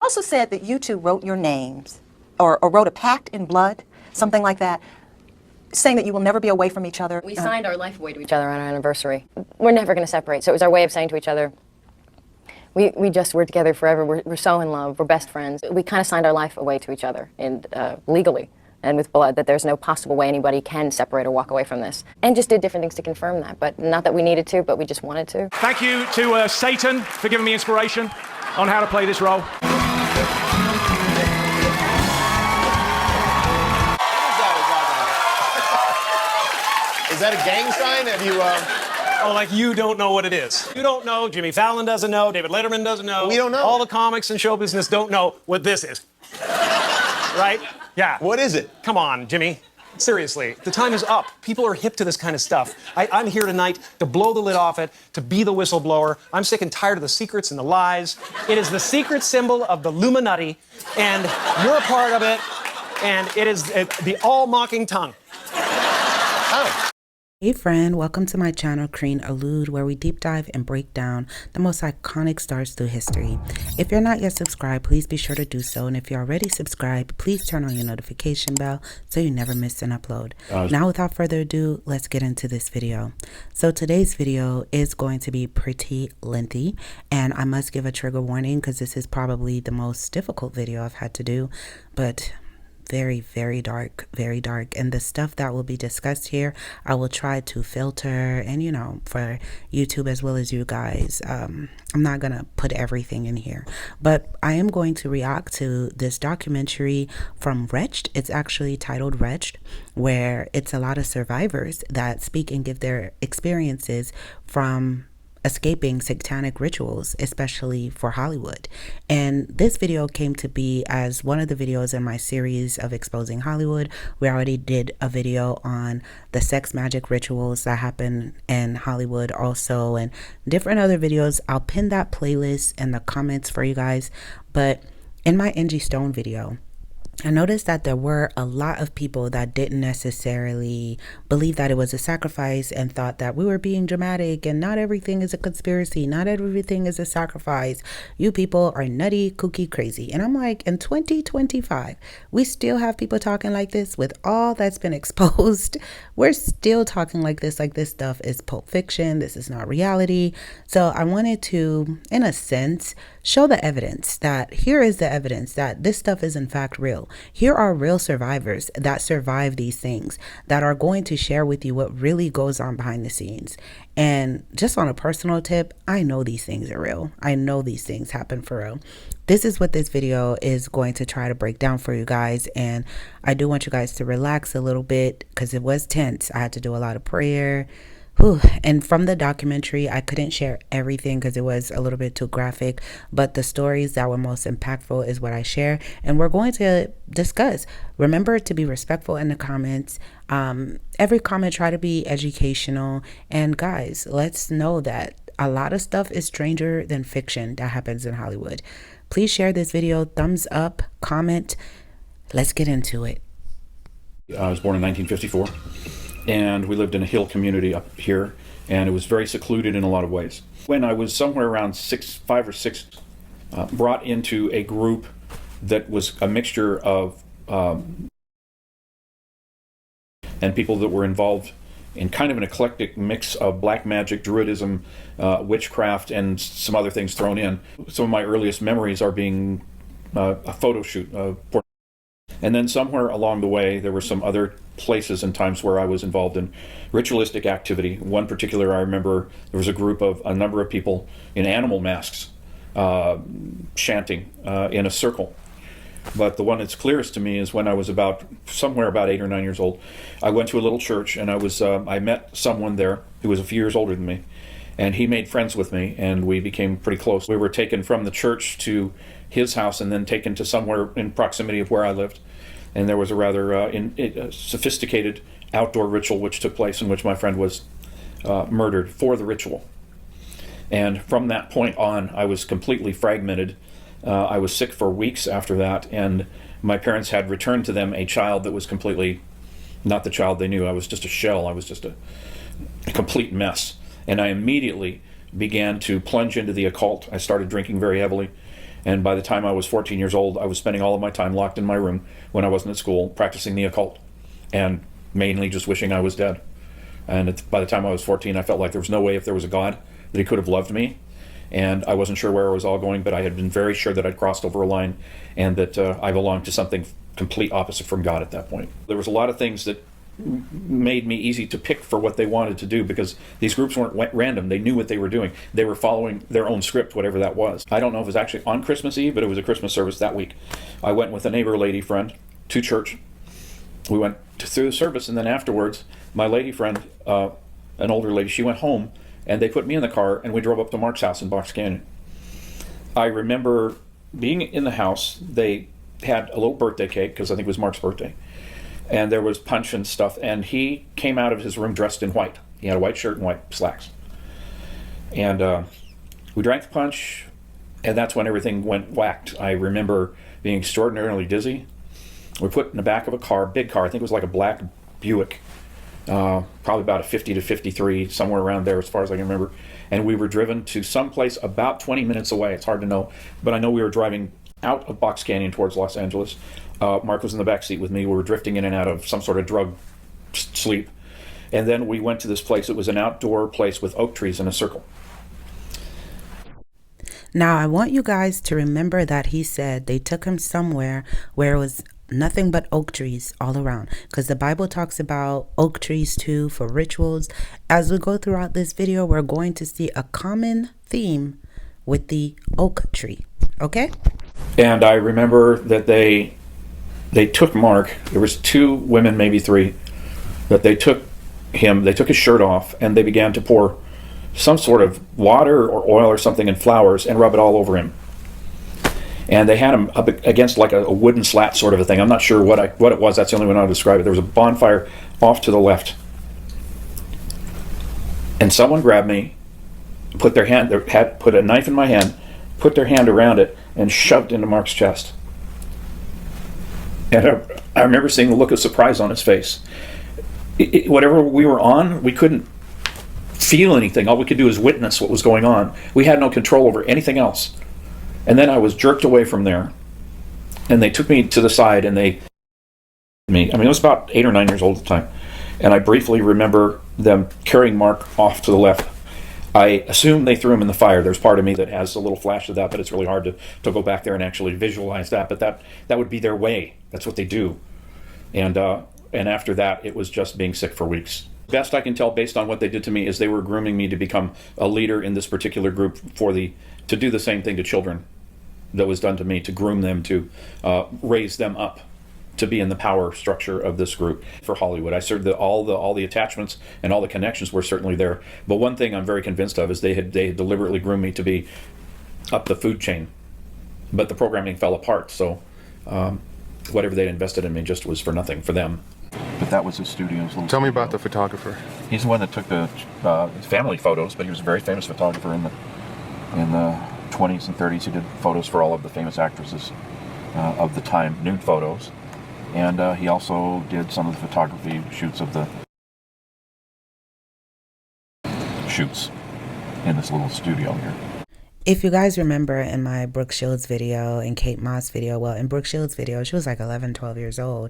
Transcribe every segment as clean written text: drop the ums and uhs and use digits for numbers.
also said that you two wrote your names, or wrote a pact in blood, something like that, saying that you will never be away from each other. We signed our life away to each other on our anniversary. We're never going to separate, so it was our way of saying to each other, we're together forever, we're so in love, we're best friends. We kind of signed our life away to each other, and legally, and with blood, that there's no possible way anybody can separate or walk away from this. And just did different things to confirm that, but not that we needed to, but we just wanted to. Thank you to Satan for giving me inspiration on how to play this role. Is that a gang sign? Have you, Oh, like you don't know what it is. You don't know, Jimmy Fallon doesn't know, David Letterman doesn't know. We don't know. All the comics and show business don't know what this is. Right? Yeah. What is it? Come on, Jimmy. Seriously, the time is up. People are hip to this kind of stuff. I'm here tonight to blow the lid off it, to be the whistleblower. I'm sick and tired of the secrets and the lies. It is the secret symbol of the Illuminati, and you're a part of it, and it is the all-mocking tongue. Oh. Hey friend, welcome to my channel Creen Allude, where we deep dive and break down the most iconic stars through history. If you're not yet subscribed, please be sure to do so, and if you're already subscribed, please turn on your notification bell so you never miss an upload. Now without further ado, let's get into this video. So today's video is going to be pretty lengthy, and I must give a trigger warning because this is probably the most difficult video I've had to do, but very, very dark, and the stuff that will be discussed here I will try to filter, and you know, for YouTube as well as you guys, I'm not gonna put everything in here, but I am going to react to this documentary from Wretched. It's actually titled Wretched, where it's a lot of survivors that speak and give their experiences from escaping satanic rituals, especially for Hollywood. And this video came to be as one of the videos in my series of exposing Hollywood. We already did a video on the sex magic rituals that happen in Hollywood also, and different other videos. I'll pin that playlist in the comments for you guys. But in my Angie Stone video, I noticed that there were a lot of people that didn't necessarily believe that it was a sacrifice and thought that we were being dramatic and not everything is a conspiracy, not everything is a sacrifice. You people are nutty, kooky, crazy. And I'm like, in 2025, we still have people talking like this with all that's been exposed. We're still talking like this stuff is Pulp Fiction. This is not reality. So I wanted to, in a sense, show the evidence that here is the evidence that this stuff is in fact real. Here are real survivors that survive these things, that are going to share with you what really goes on behind the scenes. And just on a personal tip, I know these things are real. I know these things happen for real. This is what this video is going to try to break down for you guys. And I do want you guys to relax a little bit because it was tense. I had to do a lot of prayer. Whew. And from the documentary, I couldn't share everything because it was a little bit too graphic, but the stories that were most impactful is what I share, and we're going to discuss. Remember to be respectful in the comments. Every comment, try to be educational, and guys, let's know that a lot of stuff is stranger than fiction that happens in Hollywood. Please share this video, thumbs up, comment. Let's get into it. I was born in 1954. And we lived in a hill community up here, and it was very secluded in a lot of ways. When I was somewhere around 5 or 6, brought into a group that was a mixture of and people that were involved in kind of an eclectic mix of black magic, druidism, witchcraft, and some other things thrown in. Some of my earliest memories are being a photo shoot. And then somewhere along the way, there were some other places and times where I was involved in ritualistic activity. One particular, I remember there was a number of people in animal masks chanting in a circle. But the one that's clearest to me is when I was somewhere about 8 or 9 years old. I went to a little church, and I met someone there who was a few years older than me, and he made friends with me, and we became pretty close. We were taken from the church to his house and then taken to somewhere in proximity of where I lived. And there was a rather sophisticated outdoor ritual which took place in which my friend was murdered for the ritual. And from that point on, I was completely fragmented. I was sick for weeks after that, and my parents had returned to them a child that was completely not the child they knew. I was just a shell. I was just a complete mess. And I immediately began to plunge into the occult. I started drinking very heavily, And by the time I was 14 years old, I was spending all of my time locked in my room when I wasn't at school, practicing the occult, and mainly just wishing I was dead. And by the time I was 14, I felt like there was no way, if there was a God, that he could have loved me. And I wasn't sure where I was all going, but I had been very sure that I'd crossed over a line and that I belonged to something complete opposite from God at that point. There was a lot of things that made me easy to pick for what they wanted to do, because these groups weren't random. They knew what they were doing. They were following their own script, whatever that was. I don't know if it was actually on Christmas Eve, but it was a Christmas service that week. I went with a neighbor lady friend to church. We went through the service, and then afterwards, my lady friend, an older lady, she went home, and they put me in the car, and we drove up to Mark's house in Box Canyon. I remember being in the house. They had a little birthday cake, because I think it was Mark's birthday. And there was punch and stuff, and he came out of his room dressed in white. He had a white shirt and white slacks. And we drank the punch, and that's when everything went whacked. I remember being extraordinarily dizzy. We put in the back of a car, big car, I think it was like a black Buick, probably about a 50 to 53, somewhere around there as far as I can remember. And we were driven to some place about 20 minutes away. It's hard to know, but I know we were driving out of Box Canyon towards Los Angeles. Mark was in the back seat with me. We were drifting in and out of some sort of drug sleep. And then we went to this place. It was an outdoor place with oak trees in a circle. Now, I want you guys to remember that he said they took him somewhere where it was nothing but oak trees all around, because the Bible talks about oak trees too for rituals. As we go throughout this video, we're going to see a common theme with the oak tree. Okay? And I remember that they took Mark. There was 2 women, maybe 3, that they took him. They took his shirt off, and they began to pour some sort of water or oil or something in flowers and rub it all over him. And they had him up against like a wooden slat sort of a thing. I'm not sure what it was. That's the only way I know how to describe it. There was a bonfire off to the left. And someone grabbed me, put a knife in my hand, put their hand around it, and shoved into Mark's chest. And I remember seeing the look of surprise on his face. Whatever we were on, we couldn't feel anything. All we could do is witness what was going on. We had no control over anything else. And then I was jerked away from there, and they took me to the side, and I was about 8 or 9 years old at the time, and I briefly remember them carrying Mark off to the left. I assume they threw him in the fire. There's part of me that has a little flash of that, but it's really hard to go back there and actually visualize that. But that would be their way. That's what they do. And after that, it was just being sick for weeks. Best I can tell, based on what they did to me, is they were grooming me to become a leader in this particular group to do the same thing to children that was done to me, to groom them, to raise them up to be in the power structure of this group. For Hollywood, I served all the attachments and all the connections were certainly there. But one thing I'm very convinced of is they had deliberately groomed me to be up the food chain. But the programming fell apart, so whatever they'd invested in me just was for nothing for them. But that was his studio's little Tell me about the photographer. He's the one that took the family photos, but he was a very famous photographer in the 20s and 30s. He did photos for all of the famous actresses of the time, nude photos. And he also did some of the photography shoots of the shoots in this little studio here. If you guys remember in my Brooke Shields video and Kate Moss video, well, in Brooke Shields video, she was like 11, 12 years old.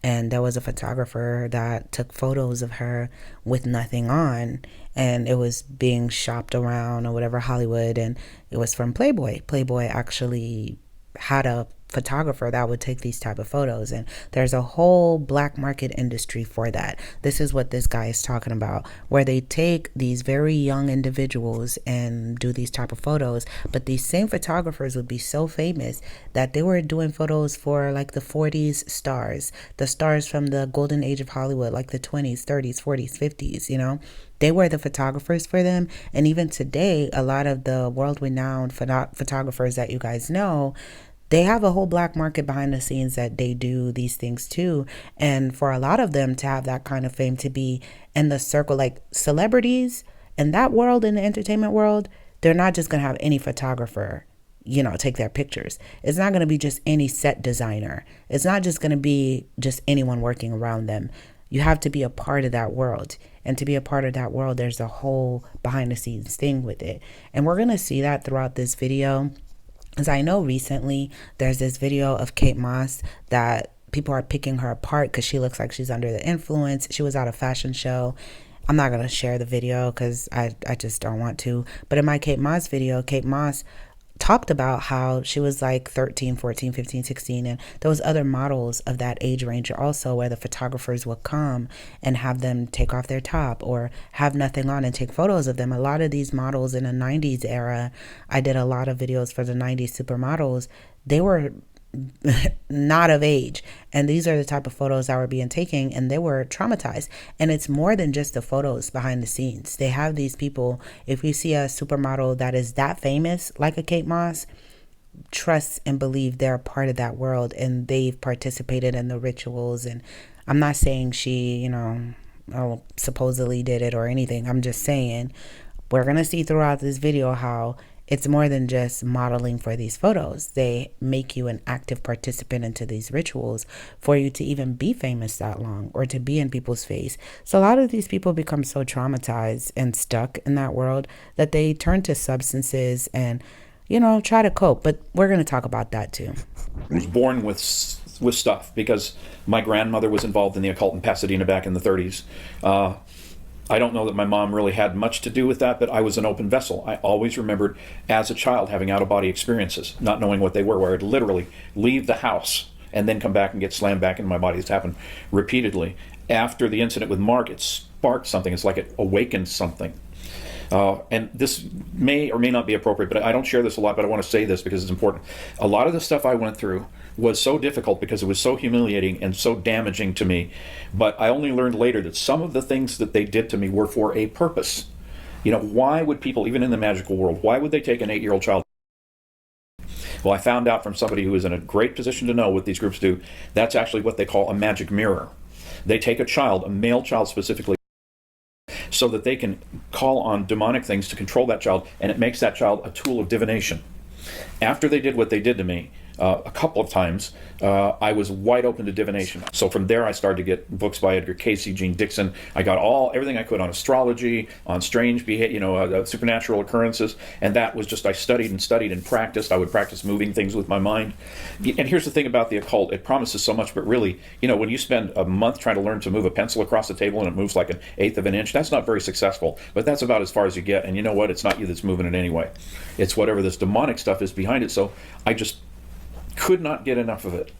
And there was a photographer that took photos of her with nothing on. And it was being shopped around or whatever, Hollywood. And it was from Playboy. Playboy actually had a photographer that would take these type of photos, and there's a whole black market industry for that. This is what this guy is talking about, where they take these very young individuals and do these type of photos, but these same photographers would be so famous that they were doing photos for like the 40s stars, the stars from the golden age of Hollywood, like the 20s, 30s, 40s, 50s, you know. They were the photographers for them. And even today, a lot of the world-renowned photographers that you guys know, they have a whole black market behind the scenes that they do these things too. And for a lot of them to have that kind of fame, to be in the circle, like celebrities in that world, in the entertainment world, they're not just going to have any photographer, you know, take their pictures. It's not going to be just any set designer. It's not just going to be just anyone working around them. You have to be a part of that world. And to be a part of that world, there's a whole behind the scenes thing with it. And we're going to see that throughout this video. As I know recently, there's this video of Kate Moss that people are picking her apart because she looks like she's under the influence. She was at a fashion show. I'm not going to share the video because I just don't want to. But in my Kate Moss video, Kate Moss talked about how she was like 13, 14, 15, 16, and there was other models of that age range also, where the photographers would come and have them take off their top or have nothing on and take photos of them. A lot of these models in the 90s era, I did a lot of videos for the 90s supermodels, they were not of age, and these are the type of photos that were being taken, and they were traumatized. And it's more than just the photos behind the scenes. They have these people, if you see a supermodel that is that famous like a Kate Moss, trust and believe they're a part of that world and they've participated in the rituals. And I'm not saying she, you know, supposedly did it or anything. I'm just saying we're gonna see throughout this video how it's more than just modeling for these photos. They make you an active participant into these rituals for you to even be famous that long or to be in people's face. So a lot of these people become so traumatized and stuck in that world that they turn to substances and, you know, try to cope. But we're going to talk about that too. I was born with stuff because my grandmother was involved in the occult in Pasadena back in the 30s. I don't know that my mom really had much to do with that, but I was an open vessel. I always remembered as a child having out-of-body experiences, not knowing what they were, where I'd literally leave the house and then come back and get slammed back into my body. It's happened repeatedly. After the incident with Mark, it sparked something. It's like it awakened something. And this may or may not be appropriate, but I don't share this a lot, but I want to say this because it's important. A lot of the stuff I went through was so difficult because it was so humiliating and so damaging to me. But I only learned later that some of the things that they did to me were for a purpose. You know, why would people, even in the magical world, why would they take an 8-year-old child? Well, I found out from somebody who is in a great position to know what these groups do. That's actually what they call a magic mirror. They take a child, a male child specifically, so that they can call on demonic things to control that child, and it makes that child a tool of divination. After they did what they did to me, a couple of times, I was wide open to divination. So from there, I started to get books by Edgar Cayce, Gene Dixon. I got everything I could on astrology, on strange behavior, supernatural occurrences, and that was just, I studied and practiced. I would practice moving things with my mind. And here's the thing about the occult: it promises so much, but really, when you spend a month trying to learn to move a pencil across the table and it moves like 1/8 of an inch, that's not very successful. But that's about as far as you get. And you know what? It's not you that's moving it anyway. It's whatever this demonic stuff is behind it. So I just could not get enough of it.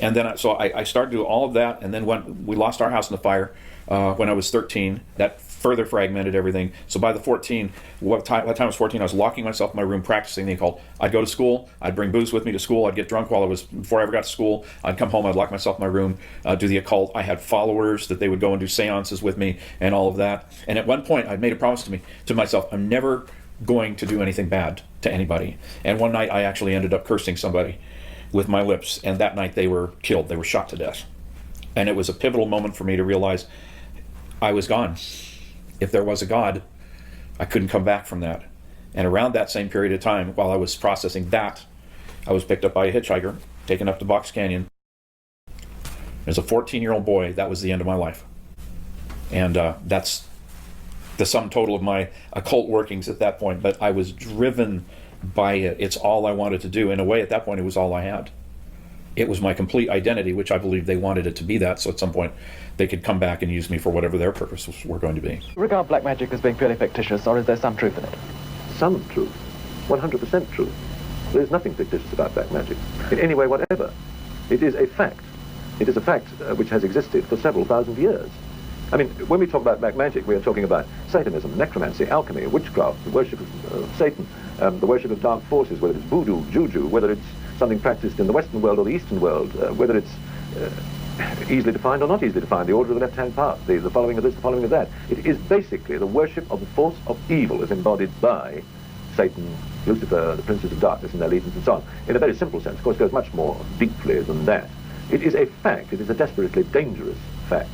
And then I started to do all of that, and then when we lost our house in the fire when I was 13, that further fragmented everything. So by the 14, what time I was 14, I was locking myself in my room practicing the occult. I'd go to school, I'd bring booze with me to school, I'd get drunk before I ever got to school, I'd come home, I'd lock myself in my room, do the occult. I had followers that they would go and do seances with me and all of that. And at one point, I'd made a promise to myself, I'm never going to do anything bad to anybody. And one night, I actually ended up cursing somebody with my lips, and that night they were killed. They were shot to death. And it was a pivotal moment for me to realize I was gone. If there was a God, I couldn't come back from that. And around that same period of time, while I was processing that, I was picked up by a hitchhiker, taken up to Box Canyon. As a 14-year-old boy, that was the end of my life. And that's the sum total of my occult workings at that point. But I was driven by it. It's all I wanted to do. In a way, at that point, it was all I had. It was my complete identity, which I believe they wanted it to be that, so at some point they could come back and use me for whatever their purposes were going to be. Regard black magic as being purely fictitious, or is there some truth in it? Some truth. 100% truth. There is nothing fictitious about black magic, in any way whatever. It is a fact. It is a fact which has existed for several thousand years. I mean, when we talk about black magic, we are talking about Satanism, necromancy, alchemy, witchcraft, the worship of Satan, the worship of dark forces, whether it's voodoo, juju, whether it's something practiced in the Western world or the Eastern world, whether it's easily defined or not easily defined, the order of the left-hand path, the following of this, the following of that. It is basically the worship of the force of evil as embodied by Satan, Lucifer, the princes of darkness and their legions and so on. In a very simple sense, of course, it goes much more deeply than that. It is a fact. It is a desperately dangerous fact.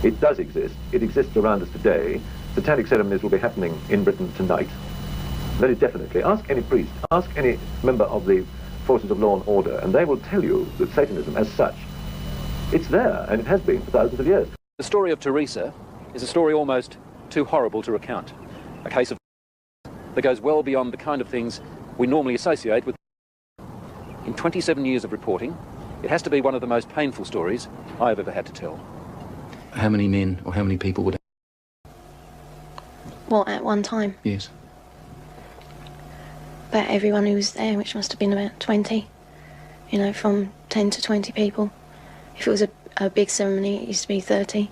It does exist. It exists around us today. Satanic ceremonies will be happening in Britain tonight. Very definitely. Ask any priest, ask any member of the forces of law and order, and they will tell you that Satanism as such, it's there, and it has been for thousands of years. The story of Theresa is a story almost too horrible to recount. A case of that goes well beyond the kind of things we normally associate with In 27 years of reporting, it has to be one of the most painful stories I've ever had to tell. How many men or how many people would... What, at one time? Yes. About everyone who was there, which must have been about 20. You know, from 10 to 20 people. If it was a big ceremony, it used to be 30.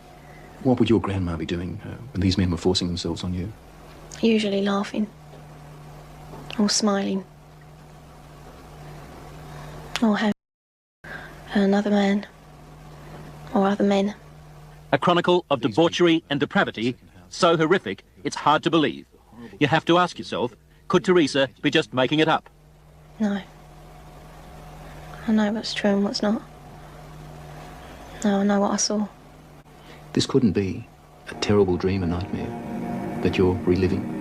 What would your grandma be doing when these men were forcing themselves on you? Usually laughing. Or smiling. Or having another man. Or other men. A chronicle of debauchery and depravity, so horrific it's hard to believe. You have to ask yourself, could Theresa be just making it up? No. I know what's true and what's not. No, I know what I saw. This couldn't be a terrible dream, a nightmare that you're reliving.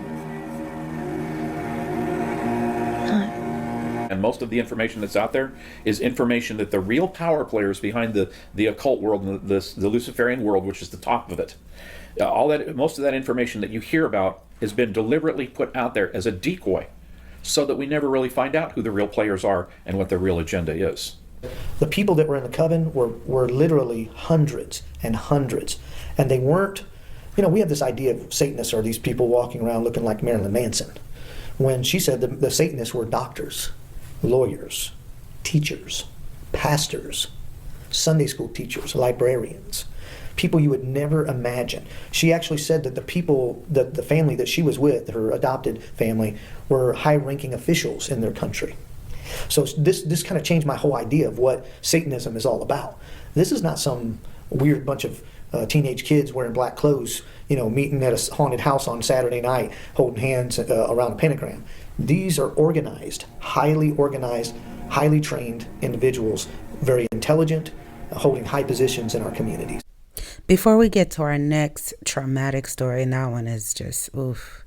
No. And most of the information that's out there is information that the real power players behind the occult world and the Luciferian world, which is the top of it, most of that information that you hear about has been deliberately put out there as a decoy, so that we never really find out who the real players are and what their real agenda is. The people that were in the coven were literally hundreds and hundreds. And they weren't, you know, we have this idea of Satanists are these people walking around looking like Marilyn Manson. When she said the Satanists were doctors, lawyers, teachers, pastors, Sunday school teachers, librarians, people you would never imagine. She actually said that the people, the family that she was with, her adopted family, were high-ranking officials in their country. So this kind of changed my whole idea of what Satanism is all about. This is not some weird bunch of teenage kids wearing black clothes, you know, meeting at a haunted house on Saturday night, holding hands around a pentagram. These are organized, highly trained individuals, very intelligent, holding high positions in our communities. Before we get to our next traumatic story, and that one is just, oof,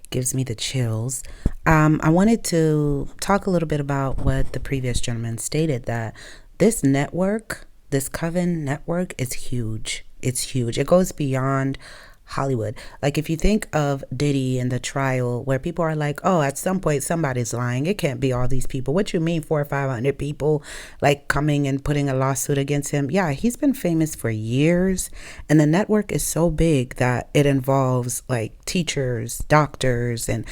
gives me the chills. I wanted to talk a little bit about what the previous gentleman stated, that this network, this coven network, is huge. It's huge. It goes beyond Hollywood. Like if you think of Diddy and the trial, where people are like, oh, at some point somebody's lying. It can't be all these people. What you mean 400 or 500 people like coming and putting a lawsuit against him? Yeah, he's been famous for years. And the network is so big that it involves like teachers, doctors, and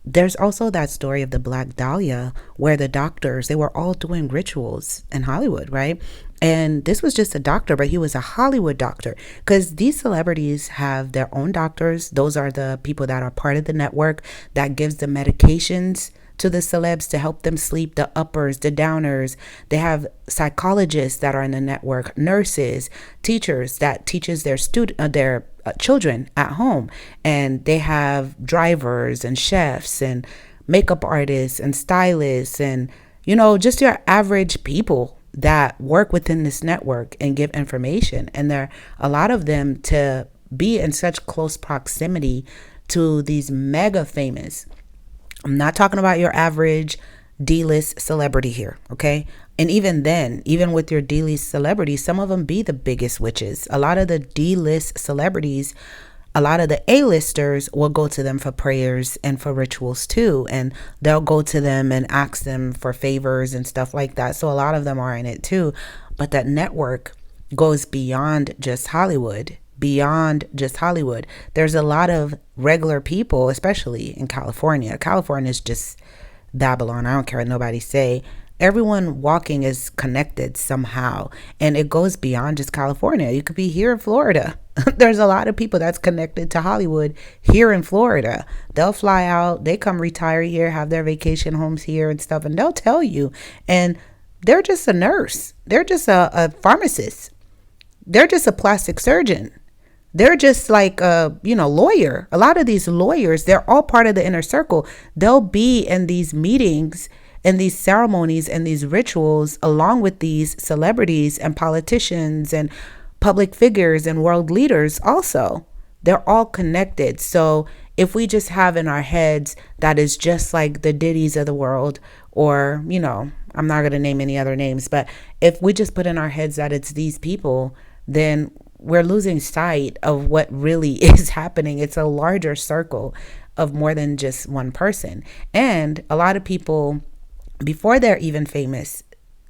there's also that story of the Black Dahlia where the doctors, they were all doing rituals in Hollywood, right? And this was just a doctor, but he was a Hollywood doctor, because these celebrities have their own doctors. Those are the people that are part of the network that gives the medications to the celebs to help them sleep, the uppers, the downers. They have psychologists that are in the network, nurses, teachers that teaches their children at home, and they have drivers and chefs and makeup artists and stylists and, you know, just your average people that work within this network and give information. And there are a lot of them to be in such close proximity to these mega famous. I'm not talking about your average D-list celebrity here, okay? And even then, even with your D-list celebrities, some of them be the biggest witches. A lot of the D-list celebrities, a lot of the A-listers will go to them for prayers and for rituals too. And they'll go to them and ask them for favors and stuff like that. So a lot of them are in it too. But that network goes beyond just Hollywood. Beyond just Hollywood. There's a lot of regular people, especially in California. California is just Babylon. I don't care what nobody say. Everyone walking is connected somehow, and it goes beyond just California. You could be here in Florida. There's a lot of people that's connected to Hollywood here in Florida. They'll fly out, they come retire here, have their vacation homes here and stuff, and they'll tell you. And they're just a nurse. They're just a pharmacist. They're just a plastic surgeon. They're just like a, lawyer. A lot of these lawyers, they're all part of the inner circle. They'll be in these meetings and these ceremonies and these rituals along with these celebrities and politicians and public figures and world leaders also. They're all connected. So if we just have in our heads that is just like the Diddy's of the world, or, I'm not going to name any other names, but if we just put in our heads that it's these people, then we're losing sight of what really is happening. It's a larger circle of more than just one person. And a lot of people, before they're even famous,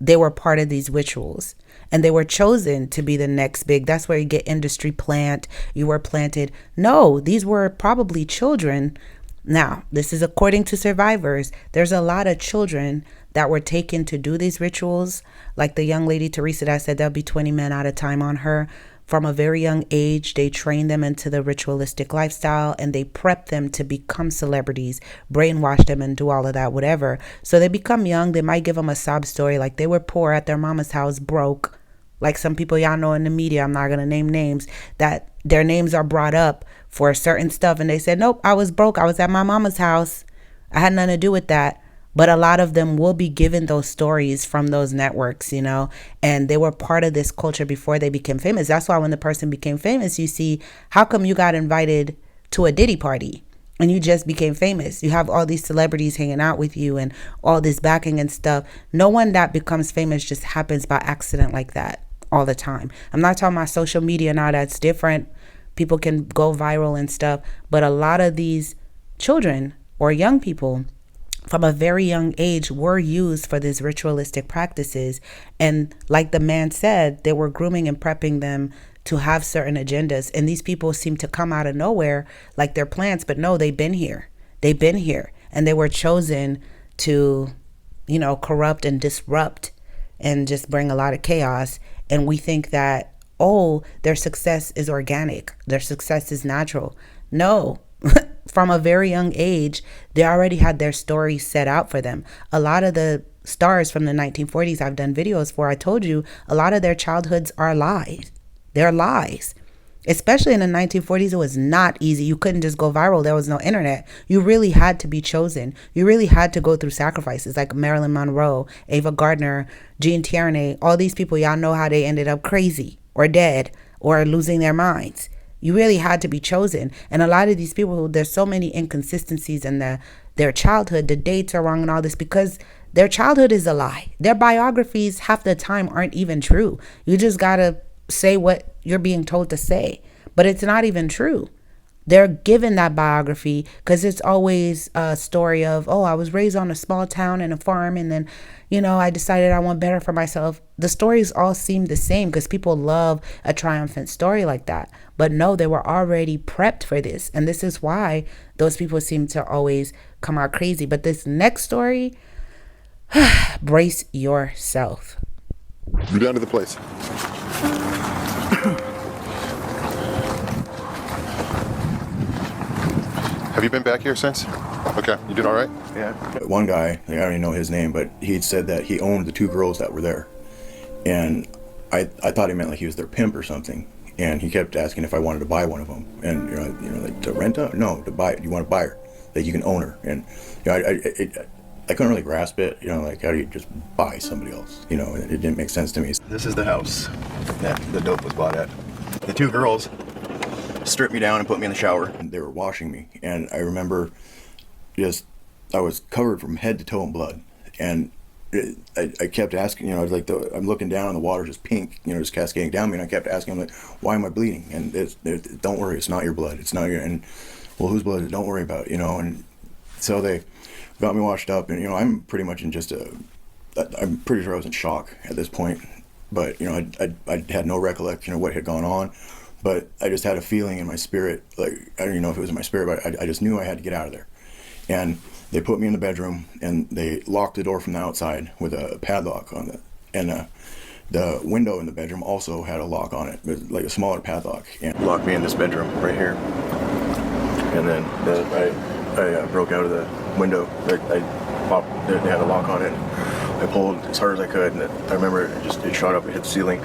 they were part of these rituals and they were chosen to be the next big. That's where you get industry plant. You were planted. No, these were probably children. Now, this is according to survivors. There's a lot of children that were taken to do these rituals. Like the young lady, Theresa, that said there'll be 20 men at a time on her. From a very young age, they train them into the ritualistic lifestyle and they prep them to become celebrities, brainwash them and do all of that, whatever. So they become young. They might give them a sob story like they were poor at their mama's house, broke. Like some people y'all know in the media, I'm not going to name names, that their names are brought up for certain stuff. And they said, nope, I was broke. I was at my mama's house. I had nothing to do with that. But a lot of them will be given those stories from those networks, you know, and they were part of this culture before they became famous. That's why when the person became famous, you see, how come you got invited to a Diddy party and you just became famous? You have all these celebrities hanging out with you and all this backing and stuff. No one that becomes famous just happens by accident like that all the time. I'm not talking about social media now, that's different. People can go viral and stuff. But a lot of these children or young people from a very young age were used for these ritualistic practices. And like the man said, they were grooming and prepping them to have certain agendas. And these people seem to come out of nowhere like they're plants, but no, they've been here. They've been here. And they were chosen to, you know, corrupt and disrupt and just bring a lot of chaos. And we think that, oh, their success is organic. Their success is natural. No. From a very young age, they already had their story set out for them. A lot of the stars from the 1940s I've done videos for, I told you, a lot of their childhoods are lies. They're lies. Especially in the 1940s, it was not easy. You couldn't just go viral. There was no internet. You really had to be chosen. You really had to go through sacrifices like Marilyn Monroe, Ava Gardner, Jean Tierney. All these people, y'all know how they ended up crazy or dead or losing their minds. You really had to be chosen. And a lot of these people, there's so many inconsistencies in their childhood. The dates are wrong and all this because their childhood is a lie. Their biographies half the time aren't even true. You just got to say what you're being told to say. But it's not even true. They're given that biography because it's always a story of, oh, I was raised on a small town and a farm and then, you know, I decided I want better for myself. The stories all seem the same because people love a triumphant story like that. But no, they were already prepped for this. And this is why those people seem to always come out crazy. But this next story, brace yourself. You're down to the place. Have you been back here since? Okay, you doing all right? Yeah. One guy, I already know his name, but he'd said that he owned the two girls that were there. And I thought he meant like he was their pimp or something. And he kept asking if I wanted to buy one of them. And, you know, like to rent her? No, to buy it. You want to buy her. That you can own her. And, you know, I couldn't really grasp it. You know, like how do you just buy somebody else? You know, it didn't make sense to me. This is the house that the dope was bought at. The two girls stripped me down and put me in the shower. And they were washing me. And I remember I was covered from head to toe in blood. And I kept asking, you know, like I'm looking down and the water's just pink, you know, just cascading down me. And I kept asking him, like, why am I bleeding? And don't worry, it's not your blood. It's not your, and well, whose blood is it? Don't worry about it, you know. And so they got me washed up. And, you know, I'm pretty much in I'm pretty sure I was in shock at this point. But, you know, I had no recollection of what had gone on. But I just had a feeling in my spirit, like, I don't even know if it was in my spirit, but I just knew I had to get out of there. And they put me in the bedroom and they locked the door from the outside with a padlock on it. And the window in the bedroom also had a lock on it, like a smaller padlock. And locked me in this bedroom right here. And then I broke out of the window. I popped, they had a lock on it. I pulled as hard as I could, and I remember it shot up, it hit the ceiling,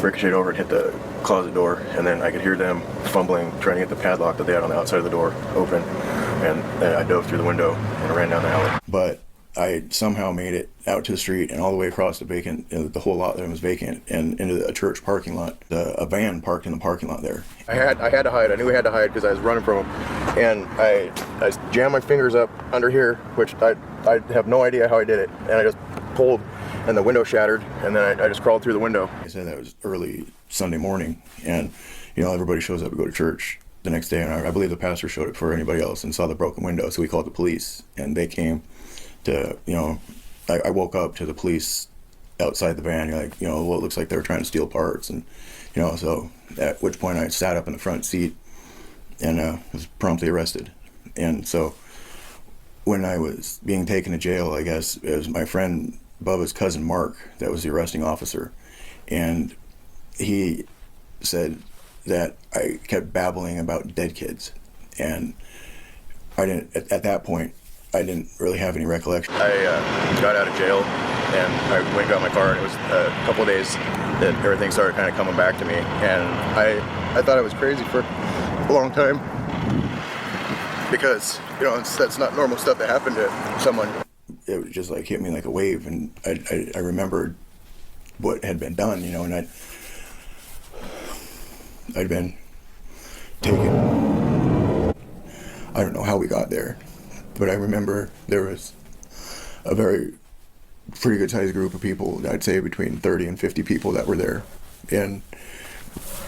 ricocheted over, it hit the closet door, and then I could hear them fumbling, trying to get the padlock that they had on the outside of the door open, and I dove through the window and ran down the alley. But I somehow made it out to the street and all the way across the vacant, the whole lot there was vacant, and into a church parking lot. A van parked in the parking lot there. I had to hide. I knew I had to hide because I was running from them, and I jammed my fingers up under here, which I have no idea how I did it, and I just pulled, and the window shattered, and then I just crawled through the window. I said that was early Sunday morning, and you know everybody shows up to go to church the next day, and I believe the pastor showed up for anybody else and saw the broken window, so we called the police, and they came to, you know, I woke up to the police outside the van. You're like, well, it looks like they were trying to steal parts, and so at which point I sat up in the front seat and was promptly arrested. And so when I was being taken to jail, I guess it was my friend Bubba's cousin Mark that was the arresting officer, and he said that I kept babbling about dead kids, and I didn't. At that point, I didn't really have any recollection. I got out of jail, and I went and got my car, and it was a couple of days that everything started kind of coming back to me, and I thought I was crazy for a long time, because that's not normal stuff that happened to someone. It was just like hit me like a wave, and I remembered what had been done, and I'd been taken. I don't know how we got there, but I remember there was a pretty good sized group of people. I'd say between 30 and 50 people that were there, and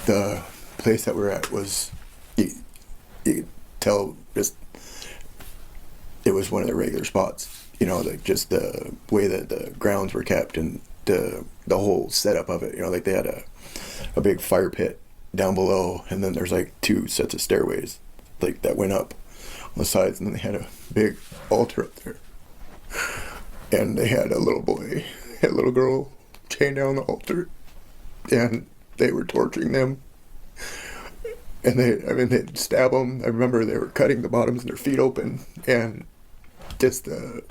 the place that we're at was, you could tell, just it was one of the regular spots, like just the way that the grounds were kept and the whole setup of it. Like they had a big fire pit down below, and then there's like 2 sets of stairways like that went up on the sides, and then they had a big altar up there, and they had a little boy and a little girl chained down the altar, and they were torturing them, and they'd stab them. I remember they were cutting the bottoms of their feet open, and just the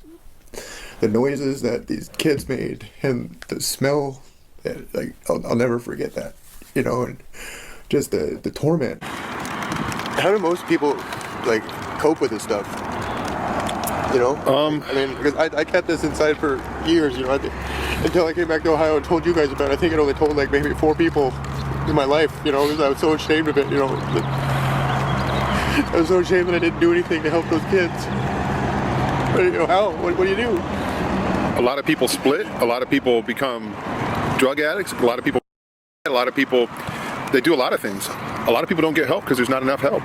noises that these kids made and the smell, like I'll never forget that, and just the torment. How do most people like cope with this stuff? Because I kept this inside for years, until I came back to Ohio and told you guys about it. I think it only told like maybe 4 people in my life, because I was so ashamed of it, I was so ashamed that I didn't do anything to help those kids. But how? What do you do? A lot of people split. A lot of people become drug addicts. A lot of people, they do a lot of things. A lot of people don't get help because there's not enough help.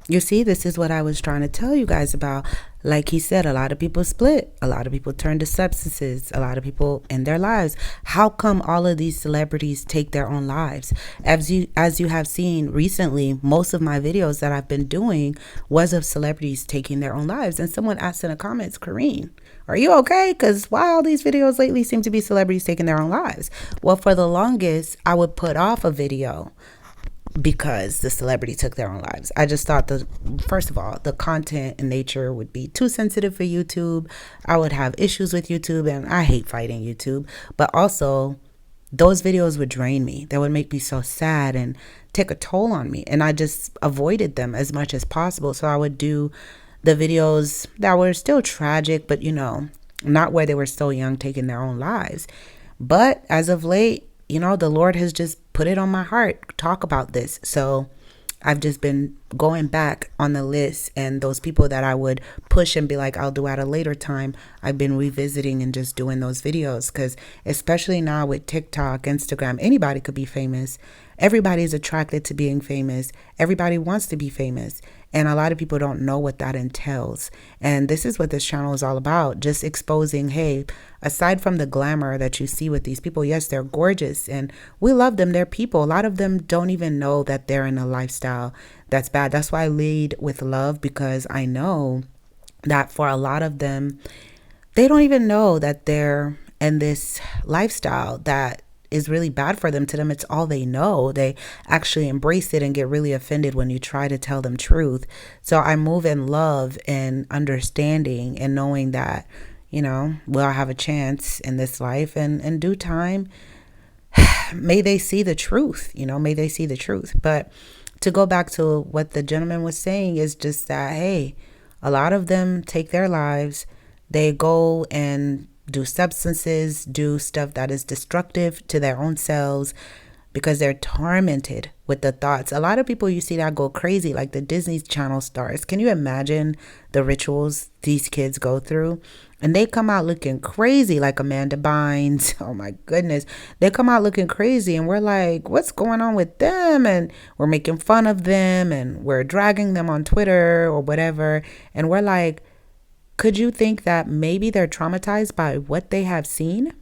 You see, this is what I was trying to tell you guys about. Like he said, a lot of people split. A lot of people turn to substances. A lot of people end their lives. How come all of these celebrities take their own lives? As you have seen recently, most of my videos that I've been doing was of celebrities taking their own lives. And someone asked in the comments, Kareen, are you okay? Because why all these videos lately seem to be celebrities taking their own lives? Well, for the longest, I would put off a video because the celebrity took their own lives. I just thought first of all, the content and nature would be too sensitive for YouTube. I would have issues with YouTube, and I hate fighting YouTube. But also, those videos would drain me. They would make me so sad and take a toll on me. And I just avoided them as much as possible. So I would do the videos that were still tragic, but not where they were so young taking their own lives. But as of late, the Lord has just put it on my heart, talk about this. So I've just been going back on the list, and those people that I would push and be like, I'll do at a later time, I've been revisiting and just doing those videos, because especially now with TikTok, Instagram, anybody could be famous. Everybody's attracted to being famous. Everybody wants to be famous. And a lot of people don't know what that entails. And this is what this channel is all about. Just exposing, hey, aside from the glamour that you see with these people, yes, they're gorgeous and we love them. They're people. A lot of them don't even know that they're in a lifestyle that's bad. That's why I lead with love, because I know that for a lot of them, they don't even know that they're in this lifestyle that is really bad for them. To them, it's all they know. They actually embrace it and get really offended when you try to tell them truth. So I move in love and understanding and knowing that, we'll have a chance in this life, and in due time, may they see the truth, may they see the truth. But to go back to what the gentleman was saying is just that, hey, a lot of them take their lives. They go and do substances, do stuff that is destructive to their own selves, because they're tormented with the thoughts. A lot of people you see that go crazy, like the Disney Channel stars. Can you imagine the rituals these kids go through? And they come out looking crazy, like Amanda Bynes. Oh my goodness. They come out looking crazy, and we're like, what's going on with them? And we're making fun of them, and we're dragging them on Twitter or whatever. And we're like, could you think that maybe they're traumatized by what they have seen?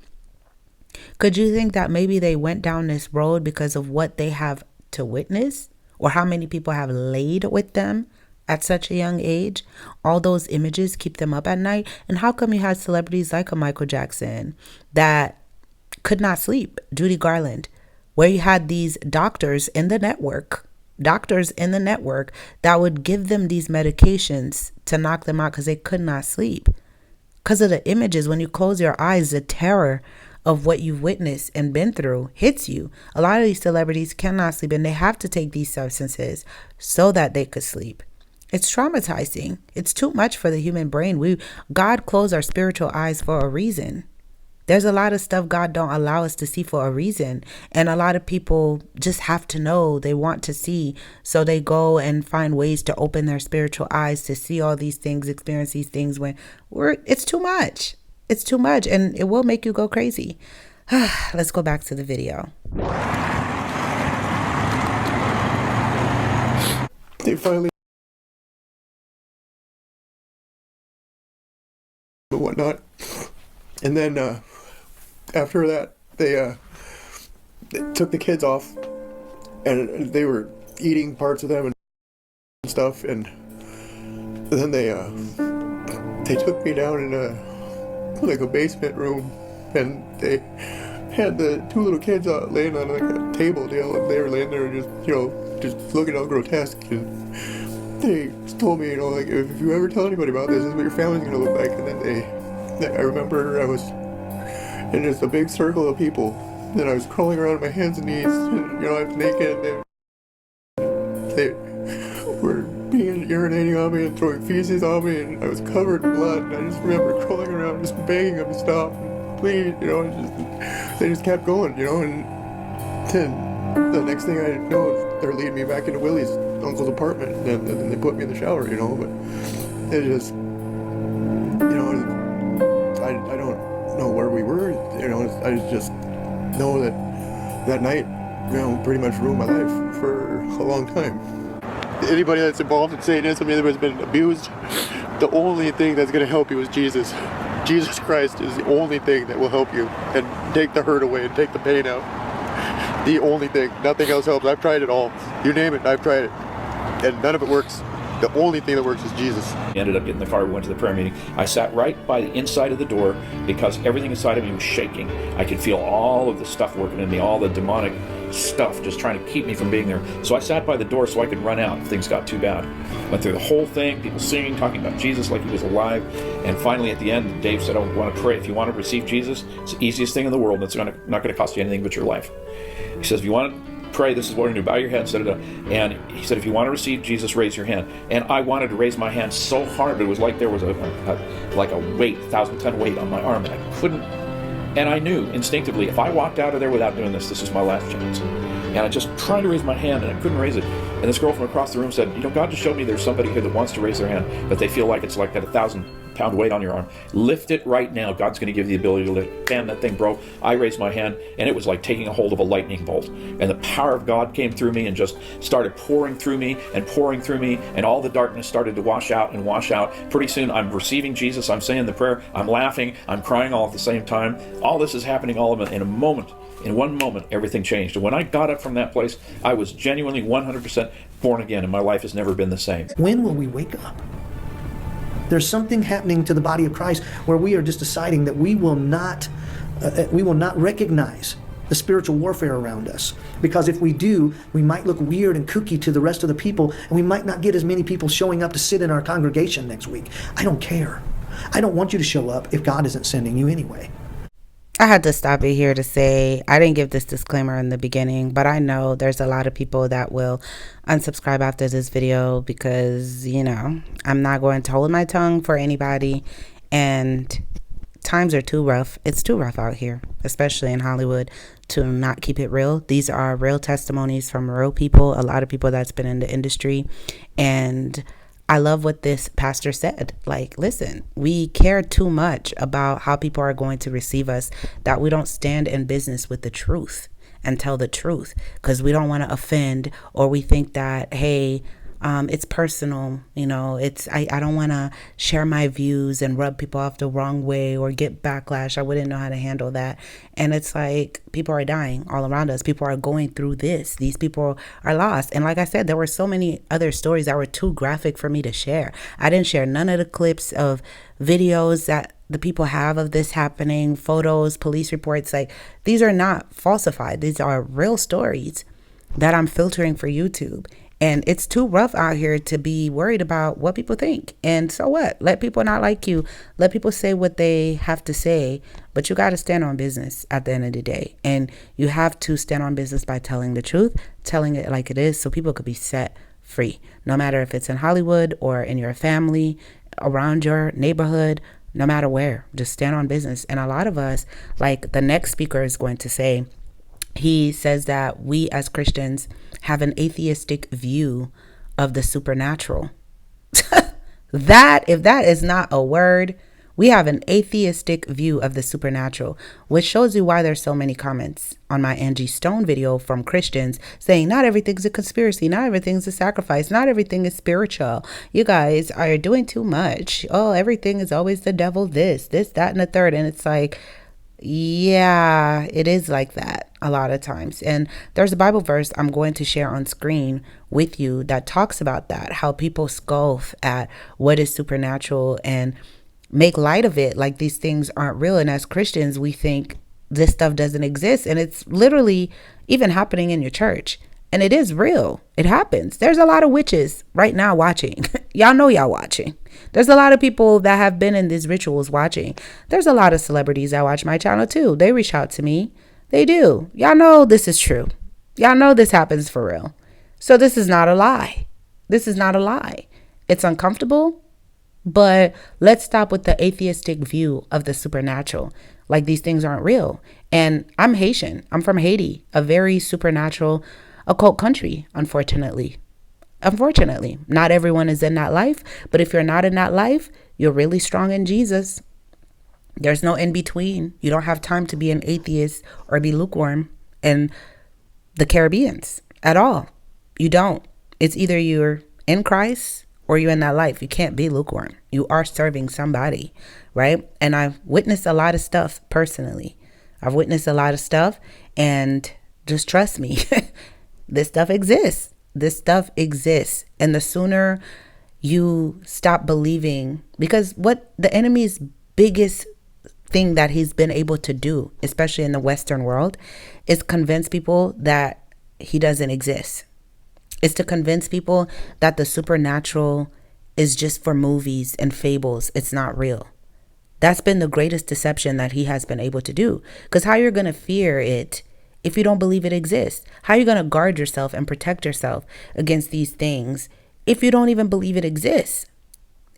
Could you think that maybe they went down this road because of what they have to witness, or how many people have laid with them at such a young age? All those images keep them up at night. And how come you had celebrities like a Michael Jackson that could not sleep, Judy Garland, where you had these doctors in the network that would give them these medications to knock them out because they could not sleep? Because of the images, when you close your eyes, the terror of what you've witnessed and been through hits you. A lot of these celebrities cannot sleep, and they have to take these substances so that they could sleep. It's traumatizing. It's too much for the human brain. God closed our spiritual eyes for a reason. There's a lot of stuff God don't allow us to see for a reason. And a lot of people just have to know, they want to see. So they go and find ways to open their spiritual eyes to see all these things, experience these things when it's too much. It's too much, and it will make you go crazy. Let's go back to the video. They finally and whatnot, and then after that they took the kids off, and they were eating parts of them and stuff, and then they took me down in a basement room, and they had the two little kids laying on like a table deal, and they were laying there just looking all grotesque, and they told me, like, if you ever tell anybody about this is what your family's gonna look like. And then I remember I was in just a big circle of people, and I was crawling around on my hands and knees, and I was naked, and they were urinating on me and throwing feces on me, and I was covered in blood, and I just remember crawling around just begging them to stop, and please, they just kept going, and then the next thing I know, they're leading me back into Willie's uncle's apartment, and then they put me in the shower, but it just, I don't know where we were, I just know that night, pretty much ruined my life for a long time. Anybody that's involved in Satanism that has been abused, the only thing that's going to help you is Jesus. Jesus Christ is the only thing that will help you and take the hurt away and take the pain out. The only thing. Nothing else helps. I've tried it all. You name it, I've tried it. And none of it works. The only thing that works is Jesus. We ended up getting in the car, we went to the prayer meeting. I sat right by the inside of the door because everything inside of me was shaking. I could feel all of the stuff working in me, all the demonic stuff just trying to keep me from being there. So I sat by the door so I could run out if things got too bad. Went through the whole thing, people singing, talking about Jesus like he was alive. And finally at the end, Dave said, I want to pray. If you want to receive Jesus, it's the easiest thing in the world, and it's not going to cost you anything but your life. He says, if you want to pray, this is what we're going to do. Bow your head, and he said, if you want to receive Jesus, raise your hand. And I wanted to raise my hand so hard, but it was like there was a weight, 1,000-ton weight on my arm, and I couldn't. And I knew instinctively, if I walked out of there without doing this, this was my last chance. And I just tried to raise my hand, and I couldn't raise it. And this girl from across the room said, God just showed me there's somebody here that wants to raise their hand, but they feel like it's like that 1,000-pound weight on your arm. Lift it right now. God's going to give you the ability to lift it. Bam, that thing broke. I raised my hand, and it was like taking a hold of a lightning bolt. And the power of God came through me and just started pouring through me, and all the darkness started to wash out and wash out. Pretty soon, I'm receiving Jesus. I'm saying the prayer. I'm laughing. I'm crying all at the same time. All this is happening all of it in a moment. In one moment, everything changed. And when I got up from that place, I was genuinely 100% born again, and my life has never been the same. When will we wake up? There's something happening to the body of Christ where we are just deciding that we will not recognize the spiritual warfare around us. Because if we do, we might look weird and kooky to the rest of the people, and we might not get as many people showing up to sit in our congregation next week. I don't care. I don't want you to show up if God isn't sending you anyway. I had to stop it here to say, I didn't give this disclaimer in the beginning, but I know there's a lot of people that will unsubscribe after this video because, I'm not going to hold my tongue for anybody, and times are too rough. It's too rough out here, especially in Hollywood, to not keep it real. These are real testimonies from real people, a lot of people that's been in the industry, and I love what this pastor said. Like, listen, we care too much about how people are going to receive us that we don't stand in business with the truth and tell the truth because we don't want to offend, or we think that, hey, It's personal, you know. I don't want to share my views and rub people off the wrong way or get backlash. I wouldn't know how to handle that. And it's like people are dying all around us. People are going through this. These people are lost. And like I said, there were so many other stories that were too graphic for me to share. I didn't share none of the clips of videos that the people have of this happening, photos, police reports. Like, these are not falsified. These are real stories that I'm filtering for YouTube. And it's too rough out here to be worried about what people think. And so what? Let people not like you. Let people say what they have to say. But you got to stand on business at the end of the day. And you have to stand on business by telling the truth, telling it like it is, so people could be set free. No matter if it's in Hollywood or in your family, around your neighborhood, no matter where. Just stand on business. And a lot of us, like the next speaker is going to say, he says that we as Christians have an atheistic view of the supernatural. That, if that is not a word, we have an atheistic view of the supernatural, which shows you why there's so many comments on my Angie Stone video from Christians saying not everything's a conspiracy, not everything's a sacrifice, not everything is spiritual. You guys are doing too much. Oh, everything is always the devil, this, that, and the third. And it's like, yeah, it is like that a lot of times. And there's a Bible verse I'm going to share on screen with you that talks about that, how people scoff at what is supernatural and make light of it like these things aren't real. And as Christians, we think this stuff doesn't exist. And it's literally even happening in your church. And it is real. It happens. There's a lot of witches right now watching. Y'all know y'all watching. There's a lot of people that have been in these rituals watching. There's a lot of celebrities that watch my channel too. They reach out to me. They do. Y'all know this is true. Y'all know this happens for real. So this is not a lie. This is not a lie. It's uncomfortable, but let's stop with the atheistic view of the supernatural. Like these things aren't real. And I'm Haitian. I'm from Haiti, a very supernatural occult country, unfortunately. Unfortunately, not everyone is in that life, but if you're not in that life, you're really strong in Jesus. There's no in between. You don't have time to be an atheist or be lukewarm in the Caribbeans at all. You don't. It's either you're in Christ or you're in that life. You can't be lukewarm. You are serving somebody, right? And I've witnessed a lot of stuff personally. I've witnessed a lot of stuff, and just trust me, this stuff exists. This stuff exists. And the sooner you stop believing, because what the enemy's biggest thing that he's been able to do, especially in the Western world, is convince people that he doesn't exist. It's to convince people that the supernatural is just for movies and fables. It's not real. That's been the greatest deception that he has been able to do. Because how you're going to fear it if you don't believe it exists? How are you going to guard yourself and protect yourself against these things if you don't even believe it exists?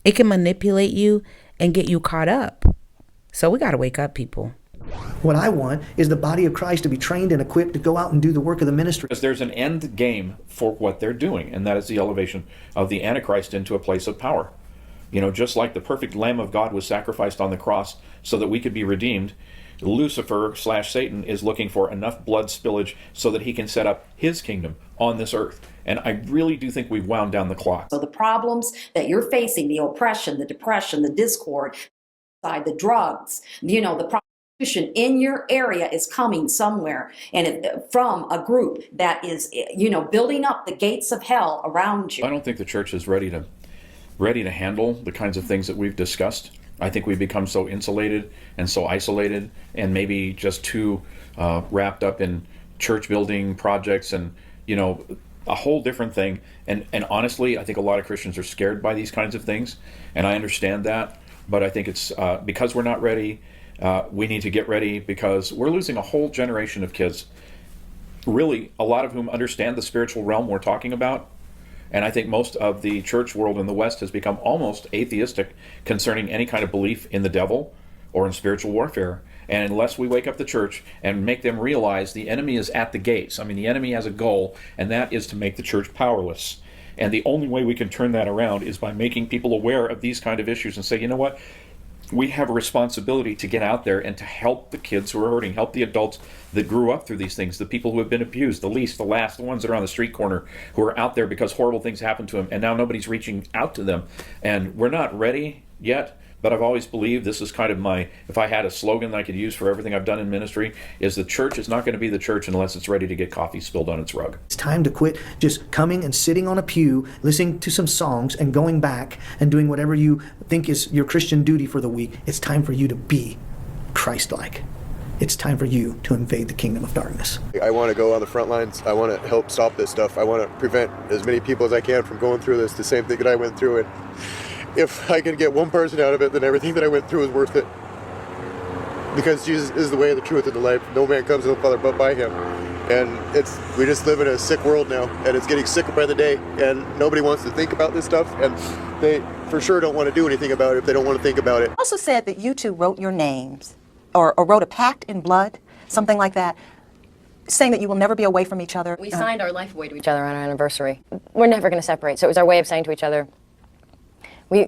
It can manipulate you and get you caught up. So we got to wake up, people. What I want is the body of Christ to be trained and equipped to go out and do the work of the ministry. Because there's an end game for what they're doing, and that is the elevation of the Antichrist into a place of power. You know, just like the perfect Lamb of God was sacrificed on the cross so that we could be redeemed, Lucifer/Satan is looking for enough blood spillage so that he can set up his kingdom on this earth. And I really do think we've wound down the clock. So the problems that you're facing, the oppression, the depression, the discord, the drugs, you know, the prostitution in your area is coming somewhere, and from a group that is, you know, building up the gates of hell around you. I don't think the church is ready to handle the kinds of things that we've discussed. I think we've become so insulated and so isolated, and maybe just too wrapped up in church building projects and, you know, a whole different thing. And honestly, I think a lot of Christians are scared by these kinds of things, and I understand that. But I think it's because we're not ready. We need to get ready, because we're losing a whole generation of kids, really a lot of whom understand the spiritual realm we're talking about. And I think most of the church world in the West has become almost atheistic concerning any kind of belief in the devil or in spiritual warfare. And unless we wake up the church and make them realize the enemy is at the gates, I mean, the enemy has a goal, and that is to make the church powerless. And the only way we can turn that around is by making people aware of these kind of issues and say, you know what? we have a responsibility to get out there and to help the kids who are hurting, help the adults that grew up through these things, the people who have been abused, the least, the last, the ones that are on the street corner who are out there because horrible things happened to them, and now nobody's reaching out to them. And we're not ready yet, but I've always believed, this is kind of my, if I had a slogan that I could use for everything I've done in ministry, is the church is not going to be the church unless it's ready to get coffee spilled on its rug. It's time to quit just coming and sitting on a pew, listening to some songs and going back and doing whatever you think is your Christian duty for the week. It's time for you to be Christ-like. It's time for you to invade the kingdom of darkness. I want to go on the front lines. I want to help stop this stuff. I want to prevent as many people as I can from going through this, the same thing that I went through. And if I can get one person out of it, then everything that I went through is worth it. Because Jesus is the way, the truth, and the life. No man comes to the Father but by him. And we just live in a sick world now, and it's getting sicker by the day, and nobody wants to think about this stuff, and they for sure don't want to do anything about it if they don't want to think about it. Also said that you two wrote your names, or wrote a pact in blood, something like that, saying that you will never be away from each other. We signed our life away to each other on our anniversary. We're never going to separate, so it was our way of saying to each other, we're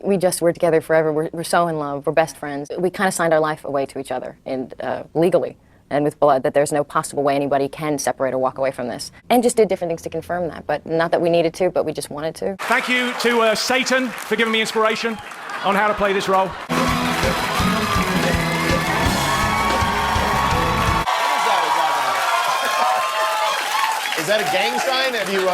together forever. We're so in love. We're best friends. We kind of signed our life away to each other, and legally and with blood, that there's no possible way anybody can separate or walk away from this. And just did different things to confirm that, but not that we needed to, but we just wanted to. Thank you to Satan for giving me inspiration on how to play this role. Is that a gang sign? Have you,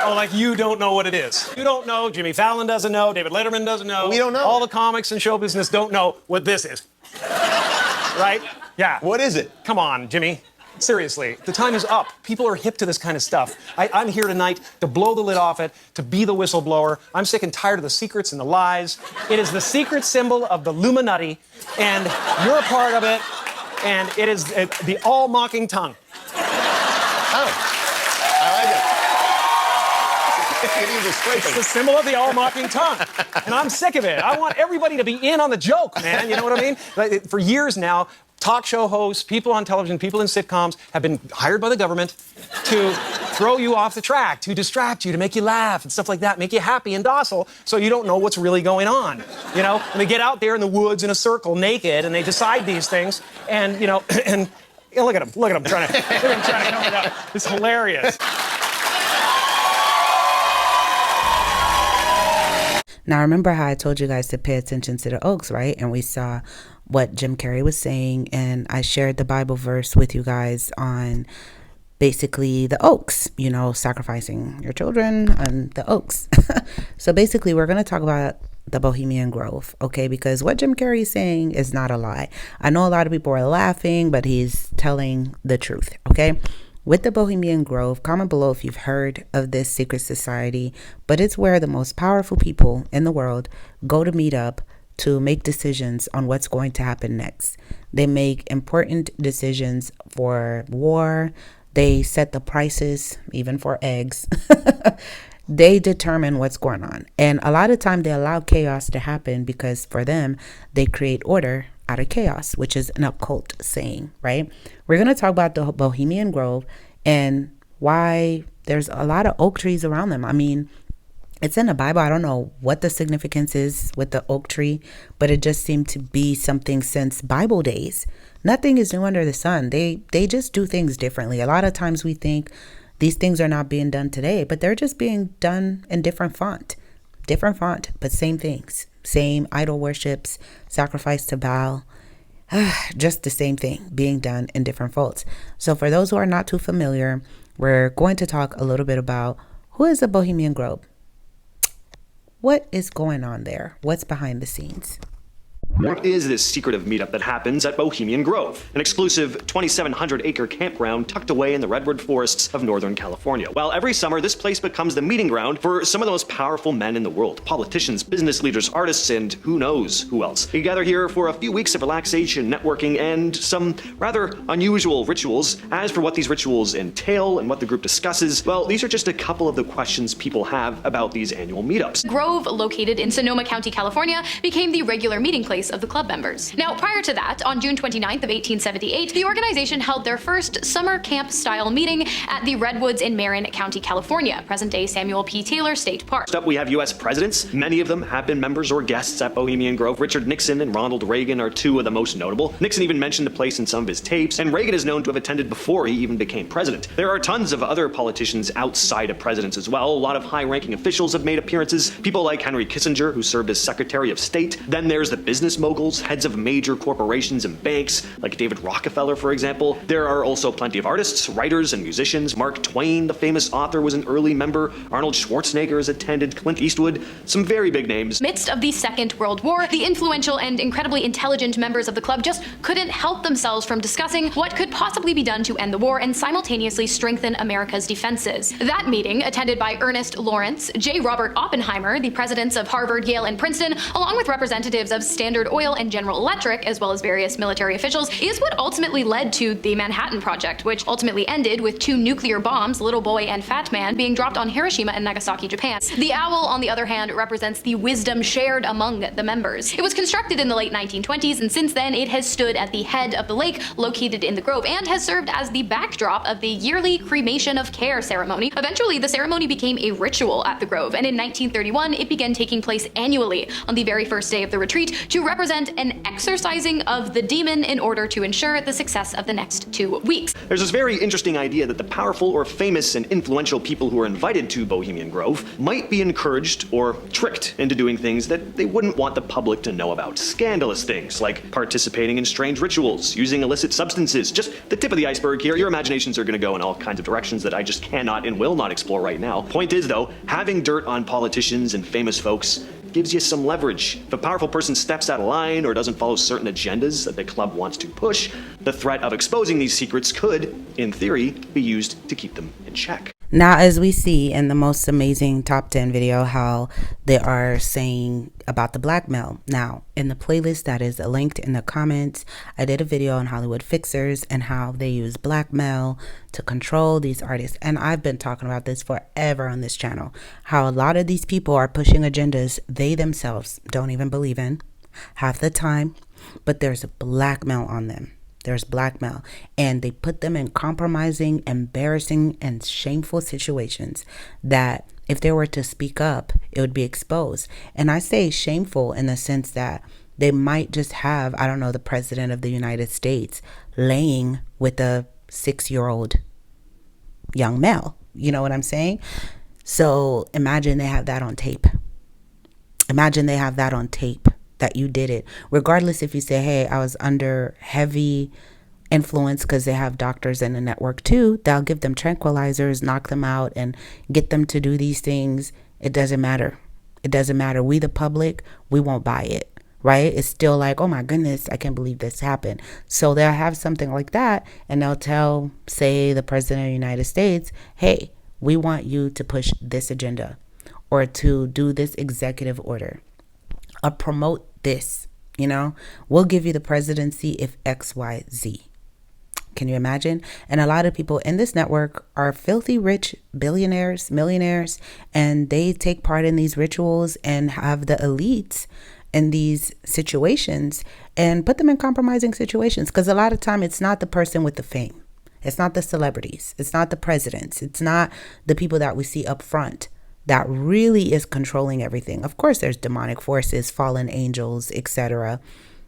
Oh, like you don't know what it is. You don't know, Jimmy Fallon doesn't know, David Letterman doesn't know. We don't know. All the comics and show business don't know what this is. Right? Yeah. What is it? Come on, Jimmy. Seriously, the time is up. People are hip to this kind of stuff. I'm here tonight to blow the lid off it, to be the whistleblower. I'm sick and tired of the secrets and the lies. It is the secret symbol of the Illuminati, and you're a part of it, and it is the all-mocking tongue. Oh. I like it. It's the symbol of the all-mocking tongue. And I'm sick of it. I want everybody to be in on the joke, man. You know what I mean? Like, for years now, talk show hosts, people on television, people in sitcoms have been hired by the government to throw you off the track, to distract you, to make you laugh and stuff like that, make you happy and docile so you don't know what's really going on. You know? And they get out there in the woods in a circle naked and they decide these things and, you know, and look at him trying to cover it up. It's hilarious. Now, remember how I told you guys to pay attention to the Oaks, right? And we saw what Jim Carrey was saying, and I shared the Bible verse with you guys on basically the Oaks, you know, sacrificing your children on the Oaks. So basically, we're going to talk about the Bohemian Grove, okay? Because what Jim Carrey is saying is not a lie. I know a lot of people are laughing, but he's telling the truth, okay? With the Bohemian Grove, comment below if you've heard of this secret society, but it's where the most powerful people in the world go to meet up to make decisions on what's going to happen next. They make important decisions for war. They set the prices, even for eggs. They determine what's going on. And a lot of time they allow chaos to happen because for them, they create order out of chaos, which is an occult saying, right? We're going to talk about the Bohemian Grove and why there's a lot of oak trees around them. I mean, it's in the Bible. I don't know what the significance is with the oak tree, but it just seemed to be something since Bible days. Nothing is new under the sun. They just do things differently. A lot of times we think these things are not being done today, but they're just being done in different font, but same things. Same idol worships, sacrifice to Baal, just the same thing being done in different folds. So for those who are not too familiar, we're going to talk a little bit about who is the Bohemian Grove. What is going on there? What's behind the scenes? What is this secretive meetup that happens at Bohemian Grove, an exclusive 2,700-acre campground tucked away in the redwood forests of Northern California? Well, every summer, this place becomes the meeting ground for some of the most powerful men in the world. Politicians, business leaders, artists, and who knows who else. They gather here for a few weeks of relaxation, networking, and some rather unusual rituals. As for what these rituals entail and what the group discusses, well, these are just a couple of the questions people have about these annual meetups. Grove, located in Sonoma County, California, became the regular meeting place place of the club members. Now, prior to that, on June 29th of 1878, the organization held their first summer camp-style meeting at the Redwoods in Marin County, California, present-day Samuel P. Taylor State Park. Next up, we have U.S. presidents. Many of them have been members or guests at Bohemian Grove. Richard Nixon and Ronald Reagan are two of the most notable. Nixon even mentioned the place in some of his tapes, and Reagan is known to have attended before he even became president. There are tons of other politicians outside of presidents as well. A lot of high-ranking officials have made appearances. People like Henry Kissinger, who served as Secretary of State. Then there's the business moguls, heads of major corporations and banks, like David Rockefeller, for example. There are also plenty of artists, writers, and musicians. Mark Twain, the famous author, was an early member. Arnold Schwarzenegger has attended. Clint Eastwood, some very big names. Midst of the Second World War, the influential and incredibly intelligent members of the club just couldn't help themselves from discussing what could possibly be done to end the war and simultaneously strengthen America's defenses. That meeting, attended by Ernest Lawrence, J. Robert Oppenheimer, the presidents of Harvard, Yale, and Princeton, along with representatives of Standard Oil and General Electric, as well as various military officials, is what ultimately led to the Manhattan Project, which ultimately ended with 2 nuclear bombs, Little Boy and Fat Man, being dropped on Hiroshima and Nagasaki, Japan. The owl, on the other hand, represents the wisdom shared among the members. It was constructed in the late 1920s, and since then it has stood at the head of the lake located in the Grove and has served as the backdrop of the yearly cremation of care ceremony. Eventually, the ceremony became a ritual at the Grove, and in 1931 it began taking place annually on the very first day of the retreat to represent an exorcising of the demon in order to ensure the success of the next 2 weeks. There's this very interesting idea that the powerful or famous and influential people who are invited to Bohemian Grove might be encouraged or tricked into doing things that they wouldn't want the public to know about. Scandalous things like participating in strange rituals, using illicit substances. Just the tip of the iceberg here. Your imaginations are going to go in all kinds of directions that I just cannot and will not explore right now. Point is, though, having dirt on politicians and famous folks gives you some leverage. If a powerful person steps out of line or doesn't follow certain agendas that the club wants to push, the threat of exposing these secrets could, in theory, be used to keep them in check. Now, as we see in the most amazing top 10 video, how they are saying about the blackmail. Now, in the playlist that is linked in the comments, I did a video on Hollywood fixers and how they use blackmail to control these artists. And I've been talking about this forever on this channel, how a lot of these people are pushing agendas they themselves don't even believe in half the time, but there's blackmail on them. There's blackmail, and they put them in compromising, embarrassing, and shameful situations that if they were to speak up, it would be exposed. And I say shameful in the sense that they might just have, I don't know, the president of the United States laying with a 6-year-old young male. You know what I'm saying? So imagine they have that on tape. Imagine they have that on tape, that you did it, regardless if you say, hey, I was under heavy influence, because they have doctors in the network too. They'll give them tranquilizers, knock them out, and get them to do these things. It doesn't matter. It doesn't matter. We, the public, we won't buy it, right? It's still like, oh my goodness, I can't believe this happened. So they'll have something like that, and they'll tell, say, the president of the United States, hey, we want you to push this agenda, or to do this executive order, or promote this, you know, we'll give you the presidency if X, Y, Z. Can you imagine? And a lot of people in this network are filthy rich billionaires, millionaires, and they take part in these rituals and have the elites in these situations and put them in compromising situations. Because a lot of time it's not the person with the fame. It's not the celebrities. It's not the presidents. It's not the people that we see up front that really is controlling everything. Of course, there's demonic forces, fallen angels, etc.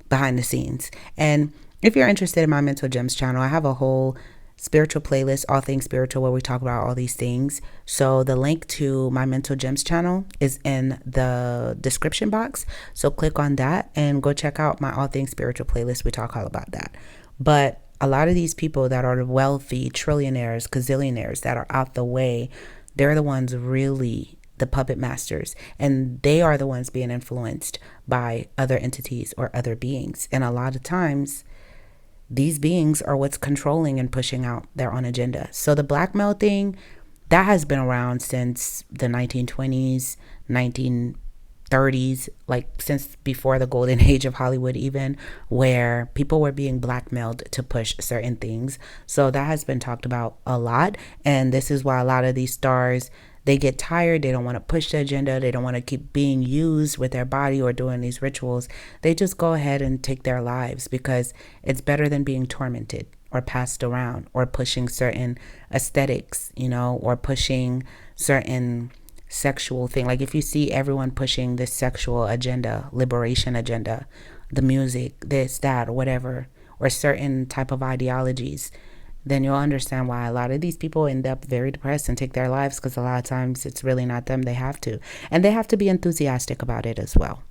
behind the scenes. And if you're interested in my Mental Gems channel, I have a whole spiritual playlist, all things spiritual, where we talk about all these things. So the link to my Mental Gems channel is in the description box. So click on that and go check out my all things spiritual playlist. We talk all about that. But a lot of these people that are wealthy, trillionaires, gazillionaires that are out the way, they're the ones really the puppet masters, and they are the ones being influenced by other entities or other beings. And a lot of times these beings are what's controlling and pushing out their own agenda. So the blackmail thing, that has been around since the 1920s, 1930s, like since before the golden age of Hollywood even, where people were being blackmailed to push certain things. So that has been talked about a lot, and this is why a lot of these stars, they get tired, they don't want to push the agenda, they don't want to keep being used with their body or doing these rituals, they just go ahead and take their lives, because it's better than being tormented or passed around or pushing certain aesthetics, you know, or pushing certain sexual thing. Like if you see everyone pushing this sexual agenda, liberation agenda, the music, this, that, or whatever, or certain type of ideologies, then you'll understand why a lot of these people end up very depressed and take their lives, because a lot of times it's really not them. They have to. And they have to be enthusiastic about it as well.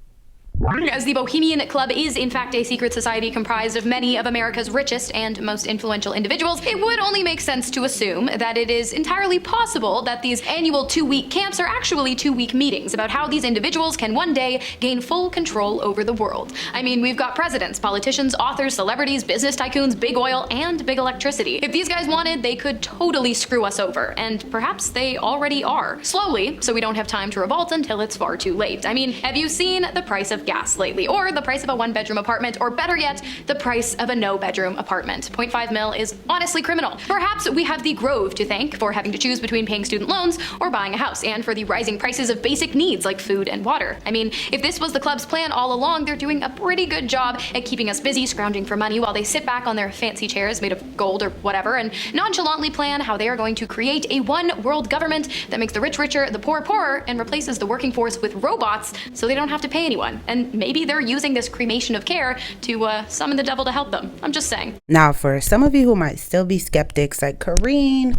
As the Bohemian Club is in fact a secret society comprised of many of America's richest and most influential individuals, it would only make sense to assume that it is entirely possible that these annual 2-week camps are actually 2-week meetings about how these individuals can one day gain full control over the world. I mean, we've got presidents, politicians, authors, celebrities, business tycoons, big oil, and big electricity. If these guys wanted, they could totally screw us over, and perhaps they already are. Slowly, so we don't have time to revolt until it's far too late. I mean, have you seen the price of gas lately, or the price of a 1-bedroom apartment, or better yet, the price of a no-bedroom apartment? 0.5 mil is honestly criminal. Perhaps we have the Grove to thank for having to choose between paying student loans or buying a house, and for the rising prices of basic needs like food and water. I mean, if this was the club's plan all along, they're doing a pretty good job at keeping us busy scrounging for money while they sit back on their fancy chairs made of gold or whatever and nonchalantly plan how they are going to create a one-world government that makes the rich richer, the poor poorer, and replaces the working force with robots so they don't have to pay anyone. And maybe they're using this cremation of care to summon the devil to help them. I'm just saying. Now, for some of you who might still be skeptics, like Kareen,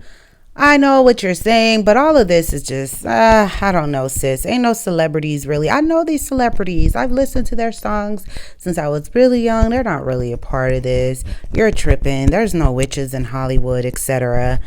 I know what you're saying, but all of this is just, I don't know, sis. Ain't no celebrities, really. I know these celebrities. I've listened to their songs since I was really young. They're not really a part of this. You're tripping. There's no witches in Hollywood, etc.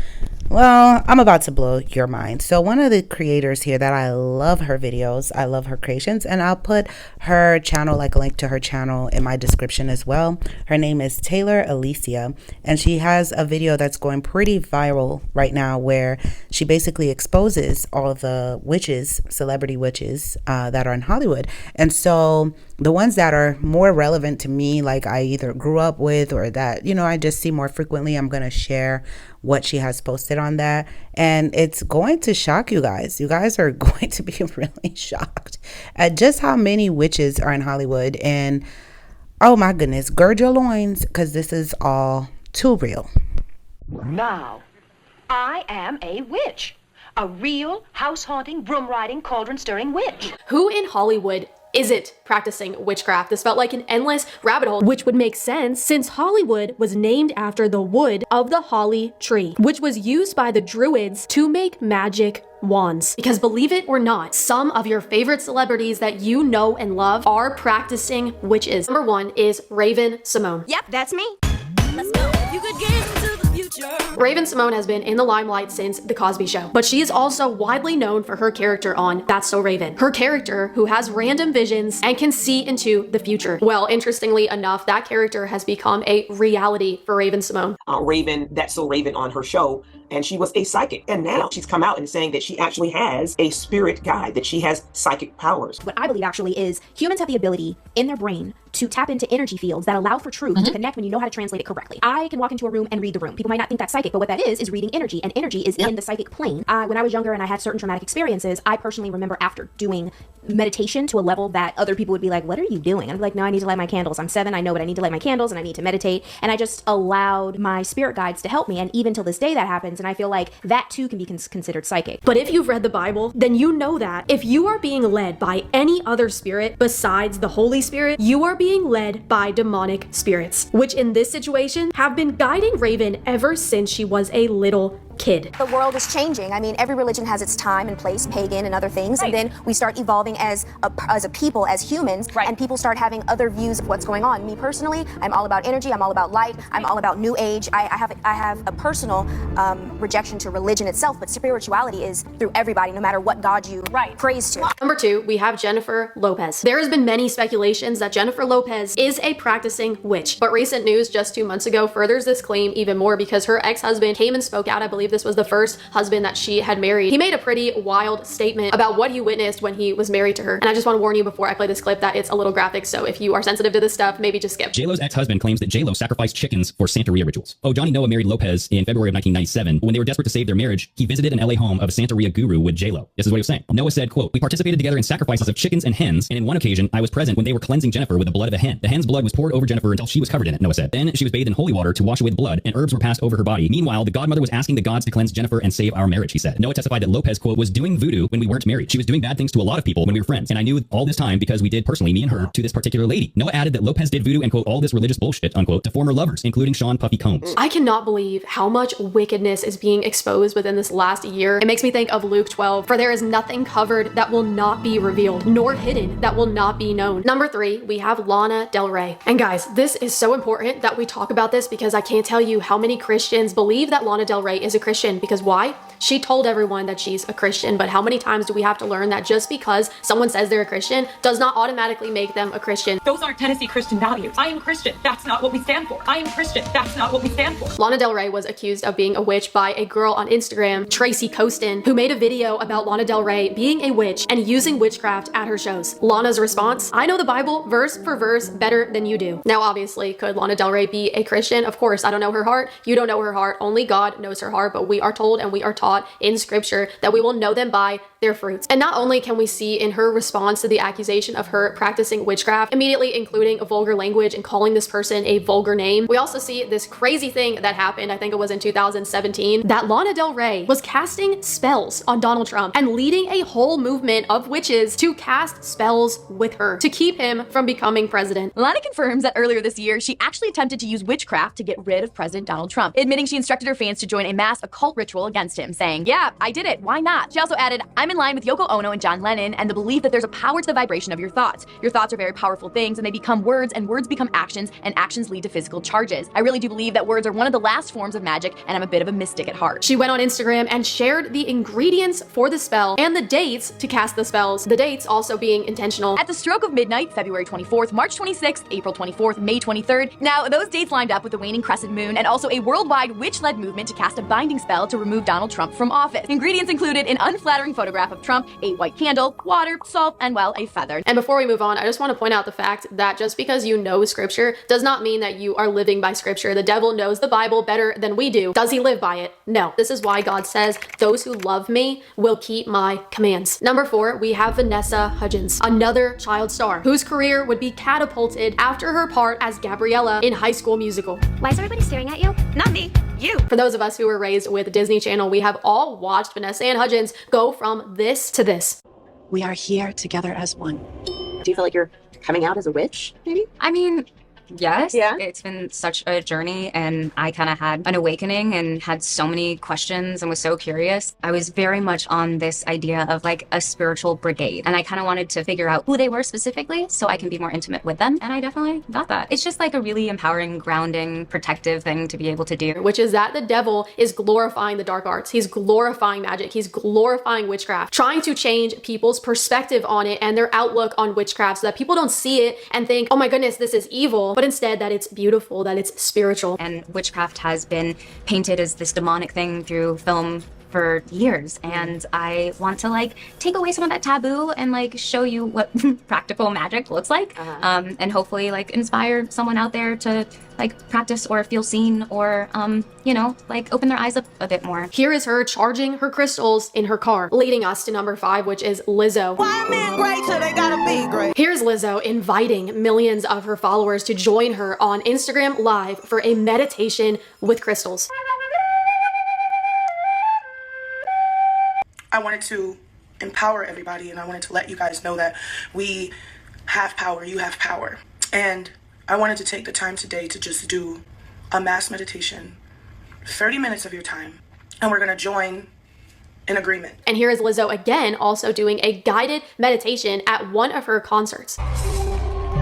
Well, I'm about to blow your mind. So one of the creators here that I love her videos, I love her creations, and I'll put her channel, like a link to her channel in my description as well. Her name is Taylor Alicia, and she has a video that's going pretty viral right now where she basically exposes all of the witches, celebrity witches that are in Hollywood. And so the ones that are more relevant to me, like I either grew up with or that, you know, I just see more frequently, I'm going to share what she has posted on that. And it's going to shock you guys. You guys are going to be really shocked at just how many witches are in Hollywood. And oh my goodness, gird your loins, because this is all too real. Now, I am a witch. A real house-haunting, broom-riding, cauldron-stirring witch. Who in Hollywood isn't practicing witchcraft? This felt like an endless rabbit hole, which would make sense since Hollywood was named after the wood of the holly tree, which was used by the Druids to make magic wands. Because believe it or not, some of your favorite celebrities that you know and love are practicing witches. Number 1 is Raven Simone. Yep, that's me. Let's go. You could get into the future. Raven Simone has been in the limelight since The Cosby Show, but she is also widely known for her character on That's So Raven. Her character who has random visions and can see into the future. Well, interestingly enough, that character has become a reality for Raven Simone. Raven, That's So Raven on her show, and she was a psychic. And now she's come out and saying that she actually has a spirit guide, that she has psychic powers. What I believe actually is humans have the ability in their brain to tap into energy fields that allow for truth to connect when you know how to translate it correctly. I can walk into a room and read the room. People might not think that's psychic, but what that is reading energy, and energy is in the psychic plane. When I was younger and I had certain traumatic experiences, I personally remember after doing meditation to a level that other people would be like, what are you doing? I'd be like, no, I need to light my candles. I'm 7, I know, but I need to light my candles and I need to meditate. And I just allowed my spirit guides to help me. And even till this day that happens. And I feel like that too can be considered psychic. But if you've read the Bible, then you know that if you are being led by any other spirit besides the Holy Spirit, you are being led by demonic spirits, which in this situation have been guiding Raven ever since she was a little kid. The world is changing. I mean, every religion has its time and place, pagan and other things, and then we start evolving as a people, as humans, and people start having other views of what's going on. Me personally, I'm all about energy, I'm all about light, I'm all about new age. I have a personal rejection to religion itself, but spirituality is through everybody, no matter what God you praise to. Number 2, we have Jennifer Lopez. There has been many speculations that Jennifer Lopez is a practicing witch, but recent news just 2 months ago furthers this claim even more because her ex-husband came and spoke out, I believe believe this was the first husband that she had married. He made a pretty wild statement about what he witnessed when he was married to her. And I just want to warn you before I play this clip that it's a little graphic, so if you are sensitive to this stuff, maybe just skip. J-Lo's ex-husband claims that J-Lo sacrificed chickens for Santeria rituals. Oh, Johnny Noah married Lopez in February of 1997. When they were desperate to save their marriage, he visited an LA home of a Santeria guru with J-Lo. This is what he was saying. Noah said, quote, "We participated together in sacrifices of chickens and hens, and in one occasion, I was present when they were cleansing Jennifer with the blood of a hen. The hen's blood was poured over Jennifer until she was covered in it," Noah said. "Then she was bathed in holy water to wash away the blood, and herbs were passed over her body. Meanwhile, the godmother was asking the gods to cleanse Jennifer and save our marriage," he said. Noah testified that Lopez, quote, "was doing voodoo when we weren't married. She was doing bad things to a lot of people when we were friends, and I knew all this time because we did personally, me and her, to this particular lady." Noah added that Lopez did voodoo and, quote, "all this religious bullshit," unquote, to former lovers, including Sean Puffy Combs. I cannot believe how much wickedness is being exposed within this last year. It makes me think of Luke 12, "For there is nothing covered that will not be revealed, nor hidden that will not be known." Number 3, we have Lana Del Rey. And guys, this is so important that we talk about this because I can't tell you how many Christians believe that Lana Del Rey is a Christian. Because why? She told everyone that she's a Christian, but how many times do we have to learn that just because someone says they're a Christian does not automatically make them a Christian? Those aren't Tennessee Christian values. I am Christian. That's not what we stand for. I am Christian. That's not what we stand for. Lana Del Rey was accused of being a witch by a girl on Instagram, Tracy Costin, who made a video about Lana Del Rey being a witch and using witchcraft at her shows. Lana's response: "I know the Bible verse for verse better than you do." Now, obviously, could Lana Del Rey be a Christian? Of course, I don't know her heart. You don't know her heart. Only God knows her heart, but we are told and we are taught in scripture that we will know them by their fruits. And not only can we see in her response to the accusation of her practicing witchcraft, immediately including vulgar language and calling this person a vulgar name, we also see this crazy thing that happened, I think it was in 2017, that Lana Del Rey was casting spells on Donald Trump and leading a whole movement of witches to cast spells with her to keep him from becoming president. Lana confirms that earlier this year, she actually attempted to use witchcraft to get rid of President Donald Trump, admitting she instructed her fans to join a mass occult ritual against him, saying, "Yeah, I did it. Why not?" She also added, "I'm in line with Yoko Ono and John Lennon and the belief that there's a power to the vibration of your thoughts. Your thoughts are very powerful things and they become words and words become actions and actions lead to physical charges. I really do believe that words are one of the last forms of magic and I'm a bit of a mystic at heart." She went on Instagram and shared the ingredients for the spell and the dates to cast the spells, the dates also being intentional. "At the stroke of midnight, February 24th, March 26th, April 24th, May 23rd. Now, those dates lined up with the waning crescent moon and also a worldwide witch-led movement to cast a binding spell to remove Donald Trump from office. Ingredients included an unflattering photograph of Trump, a white candle, water, salt, and, well, a feather. And before we move on, I just want to point out the fact that just because you know scripture does not mean that you are living by scripture. The devil knows the Bible better than we do. Does he live by it? No. This is why God says, "Those who love me will keep my commands." Number 4, we have Vanessa Hudgens, another child star whose career would be catapulted after her part as Gabriella in High School Musical. Why is everybody staring at you? Not me, you. For those of us who were raised with Disney Channel, we have all watched Vanessa and Hudgens go from this to this. We are here together as one. Do you feel like you're coming out as a witch, maybe? I mean, yes. Yeah. It's been such a journey and I kind of had an awakening and had so many questions and was so curious. I was very much on this idea of like a spiritual brigade and I kind of wanted to figure out who they were specifically so I can be more intimate with them. And I definitely got that. It's just like a really empowering, grounding, protective thing to be able to do. Which is that the devil is glorifying the dark arts. He's glorifying magic. He's glorifying witchcraft, trying to change people's perspective on it and their outlook on witchcraft so that people don't see it and think, "Oh my goodness, this is evil," but instead that it's beautiful, that it's spiritual. And witchcraft has been painted as this demonic thing through film for years, and I want to like take away some of that taboo and like show you what practical magic looks like, and hopefully like inspire someone out there to like practice or feel seen or you know, like open their eyes up a bit more. Here is her charging her crystals in her car, leading us to number 5, which is Lizzo. Why men great so they gotta be great? Here's Lizzo inviting millions of her followers to join her on Instagram Live for a meditation with crystals. I wanted to empower everybody and I wanted to let you guys know that we have power, you have power. And I wanted to take the time today to just do a mass meditation, 30 minutes of your time, and we're gonna join in agreement. And here is Lizzo again also doing a guided meditation at one of her concerts.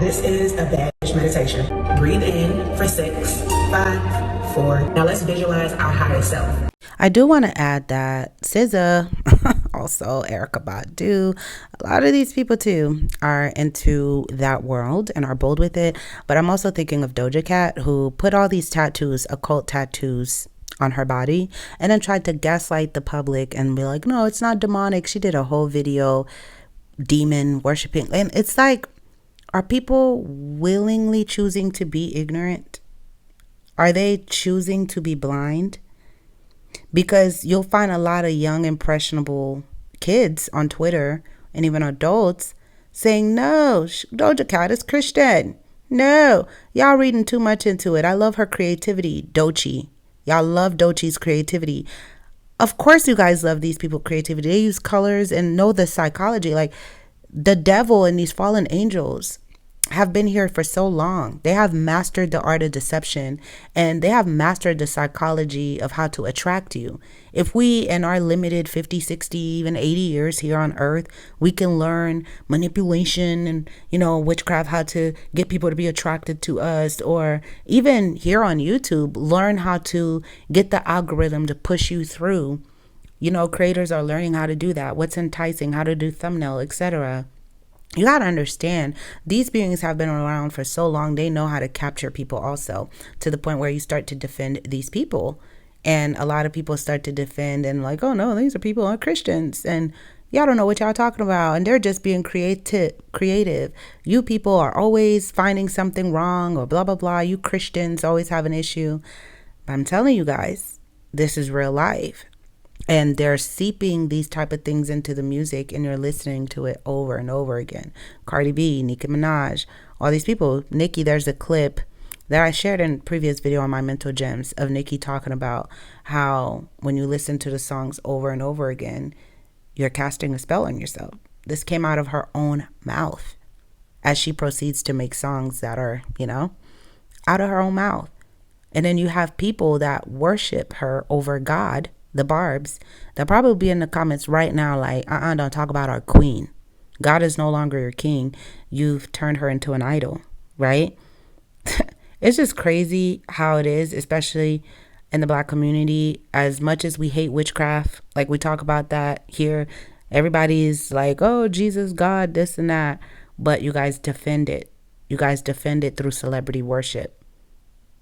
This is a badge meditation. Breathe in for 6, 5, 4. Now let's visualize our higher self. I do want to add that SZA, also Erykah Badu, a lot of these people too are into that world and are bold with it. But I'm also thinking of Doja Cat, who put all these tattoos, occult tattoos, on her body, and then tried to gaslight the public and be like, no, it's not demonic. She did a whole video demon worshiping. And it's like, are people willingly choosing to be ignorant? Are they choosing to be blind? Because you'll find a lot of young, impressionable kids on Twitter and even adults saying, no, Doja Cat is Christian. No, y'all reading too much into it. I love her creativity, Doechii. Y'all love Doechii's creativity. Of course you guys love these people's creativity. They use colors and know the psychology. Like, the devil and these fallen angels have been here for so long. They have mastered the art of deception, and they have mastered the psychology of how to attract you. If we, in our limited 50, 60, even 80 years here on earth, we can learn manipulation and, witchcraft, how to get people to be attracted to us, or even here on YouTube, learn how to get the algorithm to push you through. Creators are learning how to do that. What's enticing, how to do thumbnail, etc. You got to understand, these beings have been around for so long, they know how to capture people also, to the point where you start to defend these people. And a lot of people start to defend and like, oh no, these are people are Christians. And y'all don't know what y'all talking about. And they're just being creative. You people are always finding something wrong or blah, blah, blah. You Christians always have an issue. But I'm telling you guys, this is real life. And they're seeping these type of things into the music, and you're listening to it over and over again. Cardi B, Nicki Minaj, all these people. Nicki, there's a clip that I shared in a previous video on my Mental Gems of Nicki talking about how when you listen to the songs over and over again, you're casting a spell on yourself. This came out of her own mouth as she proceeds to make songs that are, out of her own mouth. And then you have people that worship her over God, the Barbs, they'll probably be in the comments right now like, don't talk about our queen. God is no longer your king. You've turned her into an idol, right? It's just crazy how it is, especially in the Black community. As much as we hate witchcraft, like we talk about that here, everybody's like, oh, Jesus, God, this and that. But you guys defend it. You guys defend it through celebrity worship.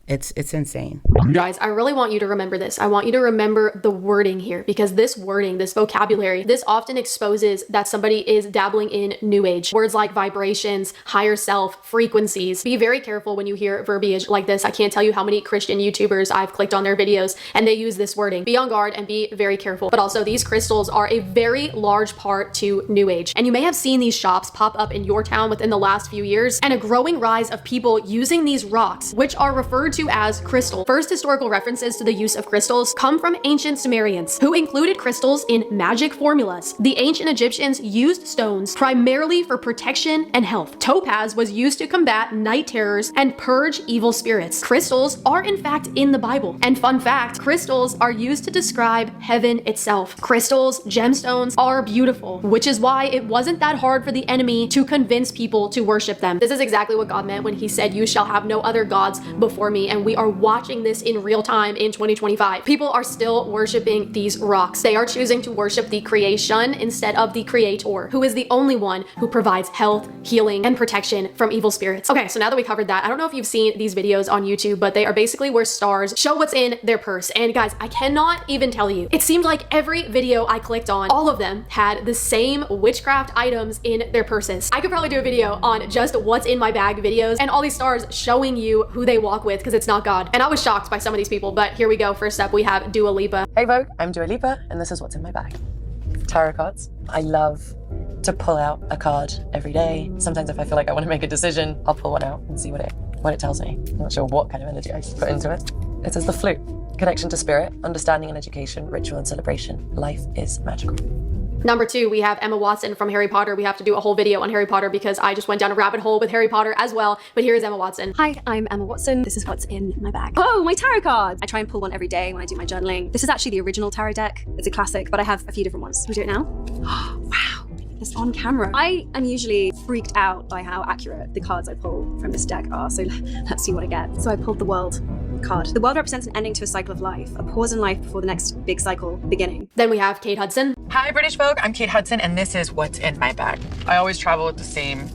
It's insane. Guys, I really want you to remember this. I want you to remember the wording here, because this wording, this vocabulary, this often exposes that somebody is dabbling in new age. Words like vibrations, higher self, frequencies. Be very careful when you hear verbiage like this. I can't tell you how many Christian YouTubers I've clicked on their videos and they use this wording. Be on guard and be very careful. But also, these crystals are a very large part to new age. And you may have seen these shops pop up in your town within the last few years, and a growing rise of people using these rocks, which are referred to as crystal. First historical references to the use of crystals come from ancient Sumerians, who included crystals in magic formulas. The ancient Egyptians used stones primarily for protection and health. Topaz was used to combat night terrors and purge evil spirits. Crystals are in fact in the Bible. And fun fact, crystals are used to describe heaven itself. Crystals, gemstones are beautiful, which is why it wasn't that hard for the enemy to convince people to worship them. This is exactly what God meant when he said, you shall have no other gods before me. And we are watching this in real time in 2025. People are still worshiping these rocks. They are choosing to worship the creation instead of the creator, who is the only one who provides health, healing, and protection from evil spirits. Okay, so now that we covered that, I don't know if you've seen these videos on YouTube, but they are basically where stars show what's in their purse. And guys, I cannot even tell you. It seemed like every video I clicked on, all of them had the same witchcraft items in their purses. I could probably do a video on just what's in my bag videos and all these stars showing you who they walk with, because it's not God. And I was shocked by some of these people, but here we go. First up, we have Dua Lipa. Hey Vogue, I'm Dua Lipa, and this is what's in my bag. Tarot cards. I love to pull out a card every day. Sometimes if I feel like I want to make a decision, I'll pull one out and see what it tells me. I'm not sure what kind of energy I put into it. It says the flute. Connection to spirit, understanding and education, ritual and celebration. Life is magical. Number 2, we have Emma Watson from Harry Potter. We have to do a whole video on Harry Potter because I just went down a rabbit hole with Harry Potter as well. But here's Emma Watson. Hi, I'm Emma Watson. This is what's in my bag. Oh, my tarot cards! I try and pull one every day when I do my journaling. This is actually the original tarot deck. It's a classic, but I have a few different ones. Should we do it now? Wow. It's on camera. I am usually freaked out by how accurate the cards I pull from this deck are, so let's see what I get. So I pulled the World card. The World represents an ending to a cycle of life, a pause in life before the next big cycle beginning. Then we have Kate Hudson. Hi, British Vogue. I'm Kate Hudson, and this is what's in my bag. I always travel with the same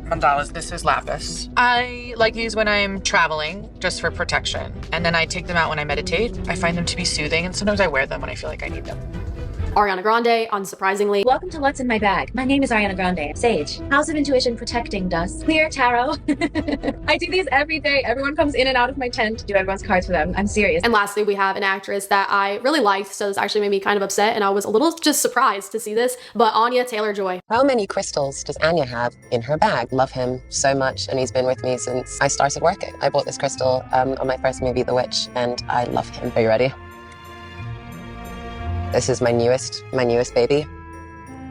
Gonzalez, this is lapis. I like these when I'm traveling, just for protection. And then I take them out when I meditate. I find them to be soothing, and sometimes I wear them when I feel like I need them. Ariana Grande, unsurprisingly. Welcome to What's in My Bag. My name is Ariana Grande. Sage. House of Intuition Protecting Dust. Clear Tarot. I do these every day. Everyone comes in and out of my tent. Do everyone's cards for them. I'm serious. And lastly, we have an actress that I really liked, so this actually made me kind of upset, and I was a little just surprised to see this, but Anya Taylor-Joy. How many crystals does Anya have in her bag? Love him so much, and he's been with me since I started working. I bought this crystal on my first movie, The Witch, and I love him. Are you ready? This is my newest baby.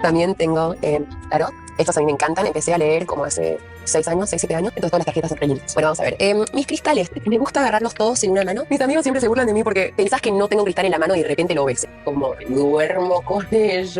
También tengo tarot. Estos a mí me encantan. Empecé a leer como hace 6 años, 6, 7 años. Entonces todas las tarjetas son rellenas. Bueno, vamos a ver. Mis cristales. Me gusta agarrarlos todos en una mano. Mis amigos siempre se burlan de mí porque pensás que no tengo un cristal en la mano y de repente lo ves. Como duermo con ellos.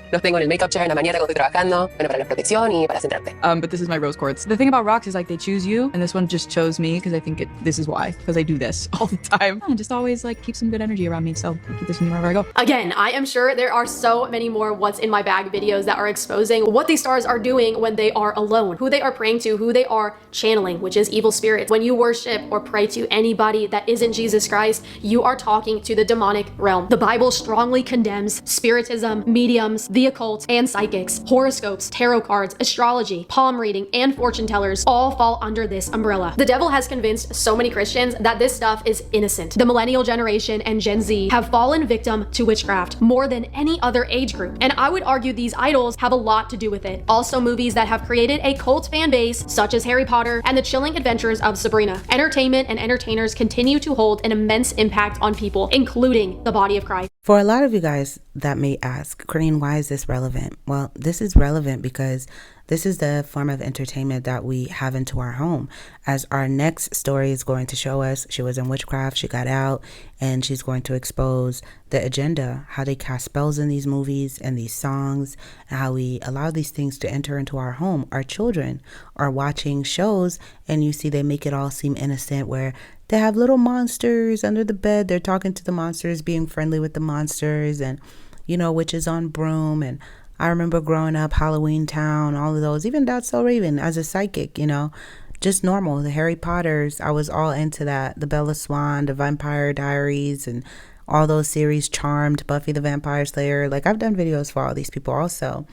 Los tengo en el makeup chair en la mañana cuando estoy trabajando. Bueno, para la protección y para centrarte. But this is my rose quartz. The thing about rocks is like they choose you, and this one just chose me because I think this is why. Because I do this all the time. And just always like keep some good energy around me. So I keep this with me wherever I go. Again, I am sure there are so many more What's in My Bag videos that are exposing what these stars are doing when they are alone, who they are praying to, who they are channeling, which is evil spirits. When you worship or pray to anybody that isn't Jesus Christ, you are talking to the demonic realm. The Bible strongly condemns spiritism, mediums, the occult, and psychics. Horoscopes, tarot cards, astrology, palm reading, and fortune tellers all fall under this umbrella. The devil has convinced so many Christians that this stuff is innocent. The millennial generation and Gen Z have fallen victim to witchcraft more than any other age group, and I would argue these idols have a lot to do with it. Also, movies that have created a cult fan base, such as Harry Potter and the chilling adventures of Sabrina. Entertainment and entertainers continue to hold an immense impact on people, including the body of Christ. For a lot of you guys that may ask, Corinne, why is this relevant? Well, this is relevant because this is the form of entertainment that we have into our home. As our next story is going to show us, she was in witchcraft, she got out, and she's going to expose the agenda, how they cast spells in these movies and these songs, and how we allow these things to enter into our home. Our children are watching shows, and you see they make it all seem innocent, where they have little monsters under the bed. They're talking to the monsters, being friendly with the monsters, and, you know, witches on broom. And I remember growing up, Halloween Town, all of those, even That's So Raven as a psychic, you know, just normal. The Harry Potters, I was all into that. The Bella Swan, the Vampire Diaries, and all those series, Charmed, Buffy the Vampire Slayer. Like, I've done videos for all these people also.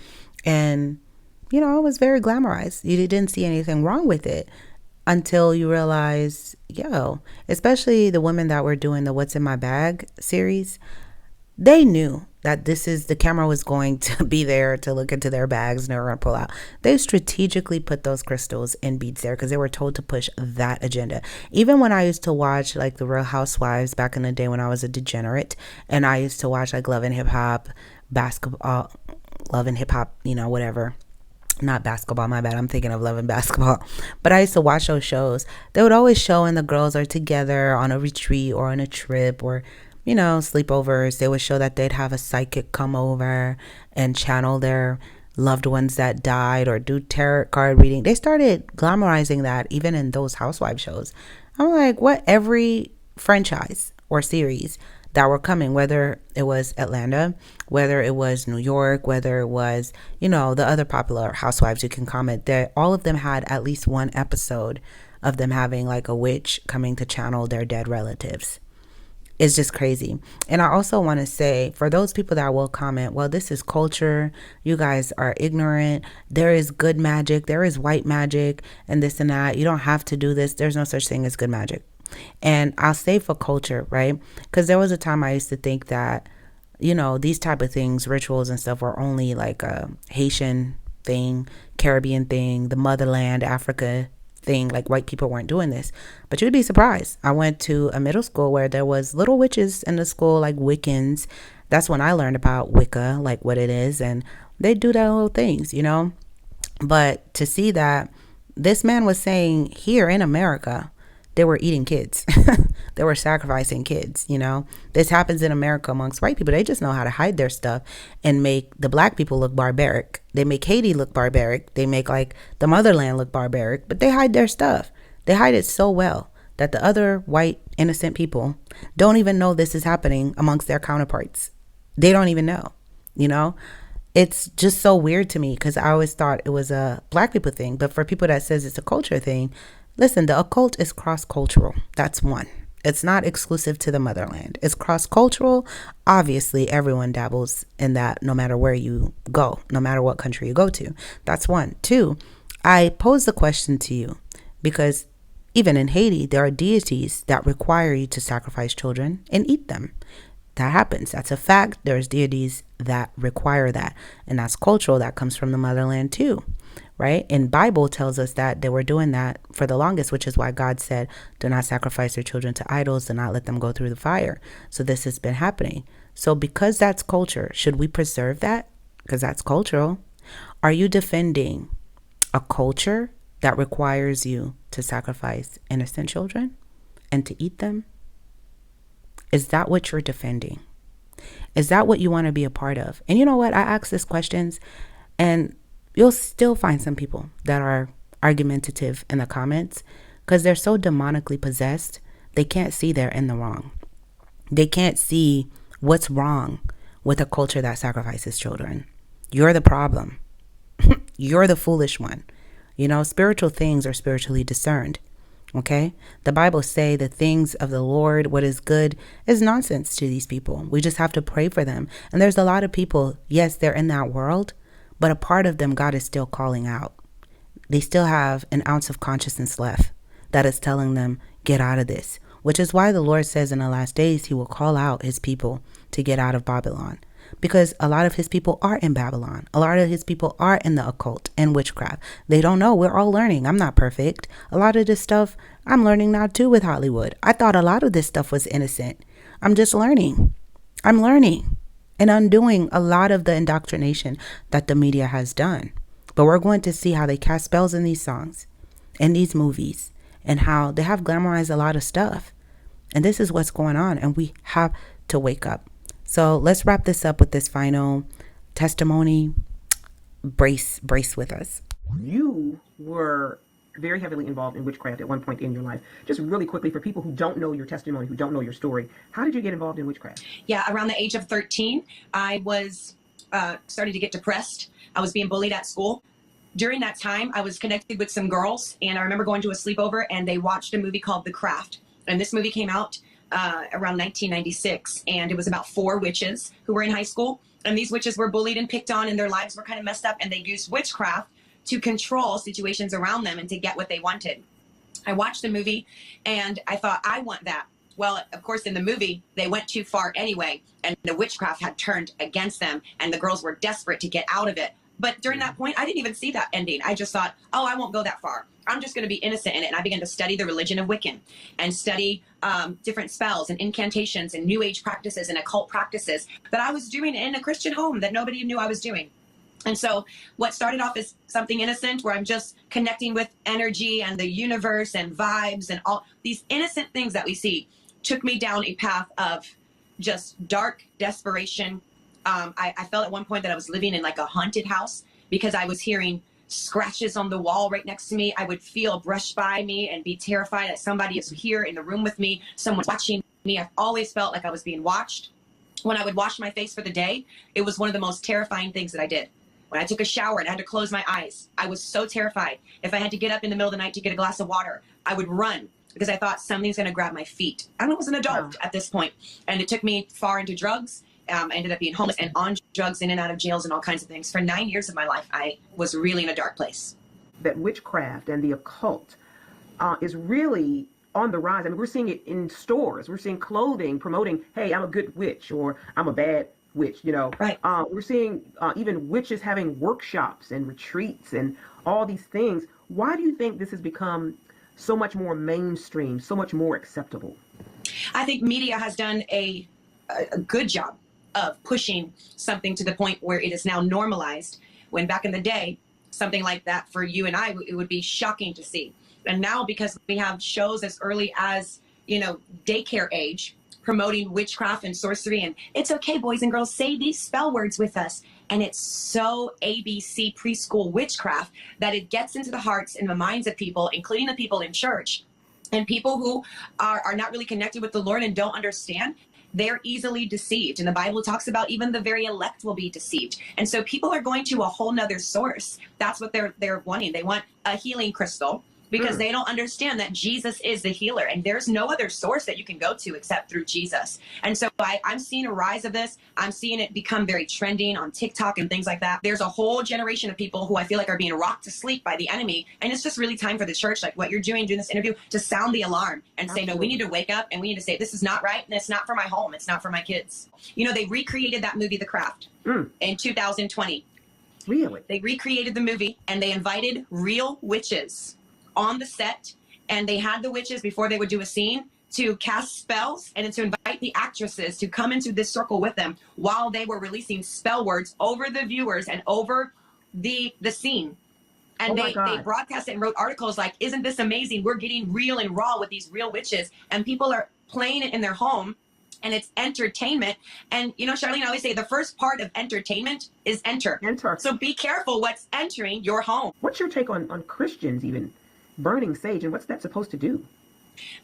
And, you know, it was very glamorized. You didn't see anything wrong with it until you realize, yo, especially the women that were doing the What's in My Bag series, they knew that the camera was going to be there to look into their bags and they were going to pull out. They strategically put those crystals and beads there because they were told to push that agenda. Even when I used to watch like the Real Housewives back in the day when I was a degenerate, and I used to watch like Love and Hip Hop, basketball, Love and Hip Hop, you know, whatever. Not basketball, my bad. I'm thinking of Love and Basketball. But I used to watch those shows. They would always show when the girls are together on a retreat or on a trip or, you know, sleepovers. They would show that they'd have a psychic come over and channel their loved ones that died or do tarot card reading. They started glamorizing that even in those housewife shows. I'm like, what? Every franchise or series that were coming, whether it was Atlanta, whether it was New York, whether it was, you know, the other popular housewives, you can comment that all of them had at least one episode of them having like a witch coming to channel their dead relatives. It's just crazy. And I also want to say, for those people that will comment, well, this is culture, you guys are ignorant, there is good magic, there is white magic, and this and that, you don't have to do this, there's no such thing as good magic. And I'll say for culture, right? Because there was a time I used to think that, you know, these type of things, rituals and stuff, were only like a Haitian thing, Caribbean thing, the motherland, Africa thing. Like, white people weren't doing this. But you'd be surprised. I went to a middle school where there was little witches in the school, like Wiccans. That's when I learned about Wicca, like what it is. And they do their little things, you know. But to see that this man was saying here in America, they were eating kids. They were sacrificing kids, you know. This happens in America amongst white people. They just know how to hide their stuff and make the black people look barbaric. They make Haiti look barbaric. They make like the motherland look barbaric, but they hide their stuff. They hide it so well that the other white innocent people don't even know this is happening amongst their counterparts. They don't even know, you know. it's just so weird to me because I always thought it was a black people thing. But for people that says it's a culture thing, listen, the occult is cross-cultural. That's one. It's not exclusive to the motherland. It's cross-cultural. Obviously, everyone dabbles in that no matter where you go, no matter what country you go to. That's one. Two, I pose the question to you because even in Haiti, there are deities that require you to sacrifice children and eat them. That happens. That's a fact. There's deities that require that. And that's cultural. That comes from the motherland too, right? And Bible tells us that they were doing that for the longest, which is why God said, do not sacrifice your children to idols, do not let them go through the fire. So this has been happening. So because that's culture, should we preserve that? Because that's cultural. Are you defending a culture that requires you to sacrifice innocent children and to eat them? Is that what you're defending? Is that what you want to be a part of? And you know what? I ask these questions and you'll still find some people that are argumentative in the comments because they're so demonically possessed. They can't see they're in the wrong. They can't see what's wrong with a culture that sacrifices children. You're the problem. You're the foolish one. You know, spiritual things are spiritually discerned. Okay, the Bible say the things of the Lord, what is good, is nonsense to these people. We just have to pray for them. And there's a lot of people, yes, they're in that world, but a part of them God is still calling out. They still have an ounce of consciousness left that is telling them, get out of this, which is why the Lord says in the last days, he will call out his people to get out of Babylon. Because a lot of his people are in Babylon. A lot of his people are in the occult and witchcraft. They don't know. We're all learning. I'm not perfect. A lot of this stuff I'm learning now too with Hollywood. I thought a lot of this stuff was innocent. I'm just learning. I'm learning and undoing a lot of the indoctrination that the media has done. But we're going to see how they cast spells in these songs, in these movies, and how they have glamorized a lot of stuff. And this is what's going on. And we have to wake up. So let's wrap this up with this final testimony. Brace with us. You were very heavily involved in witchcraft at one point in your life. Just really quickly, for people who don't know your testimony, who don't know your story, how did you get involved in witchcraft? Yeah, around the age of 13, I was starting to get depressed. I was being bullied at school. During that time, I was connected with some girls, and I remember going to a sleepover, and they watched a movie called The Craft. And this movie came out around 1996, and it was about 4 witches who were in high school, and these witches were bullied and picked on, and their lives were kind of messed up, and they used witchcraft to control situations around them and to get what they wanted. I watched the movie, and I thought, I want that. Well, of course, in the movie, they went too far anyway, and the witchcraft had turned against them, and the girls were desperate to get out of it. But during that point, I didn't even see that ending. I just thought, oh, I won't go that far. I'm just going to be innocent in it. And I began to study the religion of Wiccan and study different spells and incantations and New Age practices and occult practices that I was doing in a Christian home that nobody knew I was doing. And so what started off as something innocent where I'm just connecting with energy and the universe and vibes and all these innocent things that we see took me down a path of just dark desperation. I felt at one point that I was living in like a haunted house because I was hearing scratches on the wall right next to me. I would feel brushed by me and be terrified that somebody is here in the room with me. Someone's watching me. I've always felt like I was being watched. When I would wash my face for the day, it was one of the most terrifying things that I did. When I took a shower and I had to close my eyes, I was so terrified. If I had to get up in the middle of the night to get a glass of water, I would run because I thought something's going to grab my feet. I was an adult at this point, and it took me far into drugs. I ended up being homeless and on drugs, in and out of jails and all kinds of things. For 9 years of my life, I was really in a dark place. That witchcraft and the occult is really on the rise. I mean, we're seeing it in stores. We're seeing clothing promoting, hey, I'm a good witch, or I'm a bad witch, you know. Right. We're seeing even witches having workshops and retreats and all these things. Why do you think this has become so much more mainstream, so much more acceptable? I think media has done a good job of pushing something to the point where it is now normalized, when back in the day, something like that for you and I, it would be shocking to see. And now, because we have shows as early as, you know, daycare age, promoting witchcraft and sorcery, and it's okay, boys and girls, say these spell words with us. And it's so ABC preschool witchcraft that it gets into the hearts and the minds of people, including the people in church, and people who are not really connected with the Lord and don't understand. they're easily deceived. And the Bible talks about even the very elect will be deceived. And so people are going to a whole nother source. That's what they're wanting. They want a healing crystal because they don't understand that Jesus is the healer, and there's no other source that you can go to except through Jesus. And so I'm seeing a rise of this. I'm seeing it become very trending on TikTok and things like that. There's a whole generation of people who I feel like are being rocked to sleep by the enemy. And it's just really time for the church, like what you're doing this interview, to sound the alarm and say, no, we need to wake up and we need to say, this is not right. And it's not for my home. It's not for my kids. You know, they recreated that movie, The Craft, in 2020. Really? They recreated the movie and they invited real witches on the set, and they had the witches before they would do a scene to cast spells and to invite the actresses to come into this circle with them while they were releasing spell words over the viewers and over the scene. And they broadcast it and wrote articles like, isn't this amazing? We're getting real and raw with these real witches, and people are playing it in their home, and it's entertainment. And you know, Charlene, I always say the first part of entertainment is enter. So be careful what's entering your home. What's your take on Christians even burning sage, and what's that supposed to do?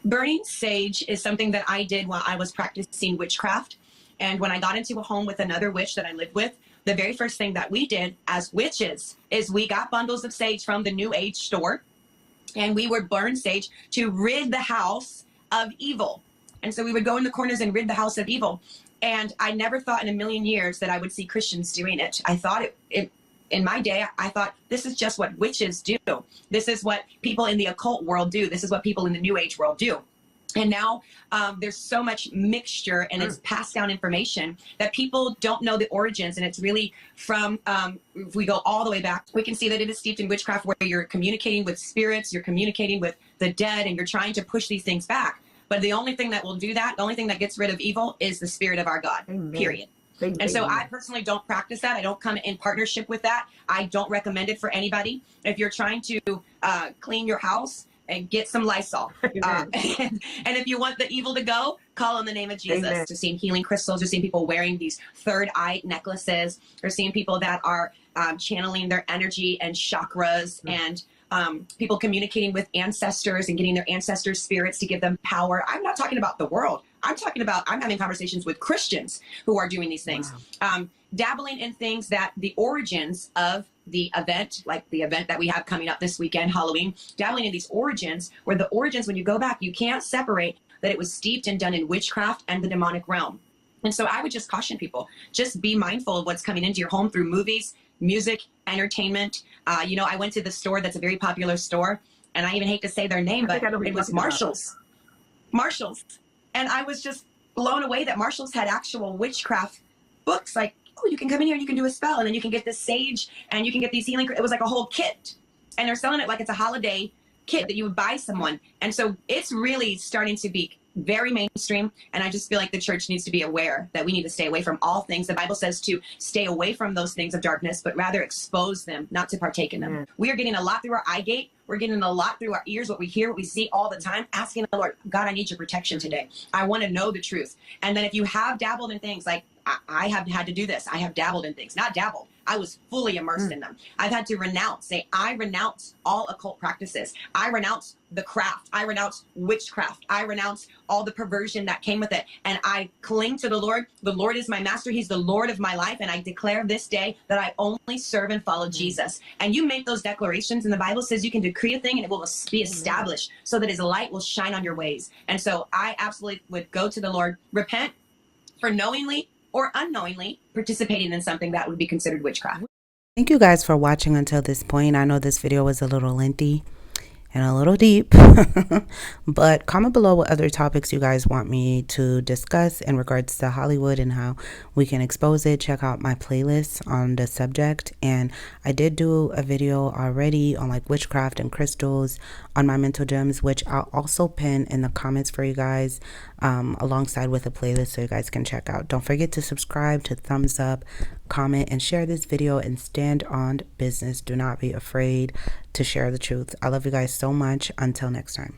Burning sage is something that I did while I was practicing witchcraft. And when I got into a home with another witch that I lived with, the very first thing that we did as witches is we got bundles of sage from the New Age store, and we would burn sage to rid the house of evil. And so we would go in the corners and rid the house of evil. And I never thought in a million years that I would see Christians doing it. I thought in my day, I thought this is just what witches do. This is what people in the occult world do. This is what people in the New Age world do. And now there's so much mixture, and it's passed down information that people don't know the origins. And it's really from, if we go all the way back, we can see that it is steeped in witchcraft, where you're communicating with spirits, you're communicating with the dead, and you're trying to push these things back. But the only thing that will do that, the only thing that gets rid of evil is the spirit of our God, period. And so I personally don't practice that. I don't come in partnership with that. I don't recommend it for anybody. If you're trying to clean your house, and get some Lysol. And if you want the evil to go, call on the name of Jesus. Amen. We're seeing healing crystals. We're seeing people wearing these third eye necklaces. We're seeing people that are channeling their energy and chakras, and people communicating with ancestors and getting their ancestors' spirits to give them power. I'm not talking about the world. I'm having conversations with Christians who are doing these things. Wow. Dabbling in things that the origins of the event, like the event that we have coming up this weekend, Halloween, dabbling in these origins, where the origins, when you go back, you can't separate that it was steeped and done in witchcraft and the demonic realm. And so I would just caution people, just be mindful of what's coming into your home through movies, music, entertainment. You know, I went to the store that's a very popular store, and I even hate to say their name, but it was Marshall's. And I was just blown away that Marshall's had actual witchcraft books, like, oh, you can come in here and you can do a spell, and then you can get this sage, and you can get these healing. It was like a whole kit, and they're selling it like it's a holiday kit that you would buy someone. And so it's really starting to be very mainstream, and I just feel like the church needs to be aware that we need to stay away from all things. The Bible says to stay away from those things of darkness, but rather expose them, not to partake in them. We are getting a lot through our eye gate. We're getting a lot through our ears, what we hear, what we see all the time, asking the Lord, God, I need your protection today. I want to know the truth. And then if you have dabbled in things like, I have had to do this. I have dabbled in things, not dabbled. I was fully immersed in them. I've had to say, I renounce all occult practices. I renounce the craft. I renounce witchcraft. I renounce all the perversion that came with it. And I cling to the Lord. The Lord is my master. He's the Lord of my life. And I declare this day that I only serve and follow Jesus. And you make those declarations, and the Bible says you can decree a thing and it will be established, so that his light will shine on your ways. And so I absolutely would go to the Lord, repent for knowingly or unknowingly participating in something that would be considered witchcraft. Thank you guys for watching until this point. I know this video was a little lengthy and a little deep, but comment below what other topics you guys want me to discuss in regards to Hollywood and how we can expose it. Check out my playlist on the subject, and I did do a video already on like witchcraft and crystals on my mental gems, which I'll also pin in the comments for you guys, alongside with a playlist, so you guys can check out. Don't forget to subscribe, to thumbs up, comment, and share this video, and stand on business. Do not be afraid to share the truth. I love you guys so much. Until next time.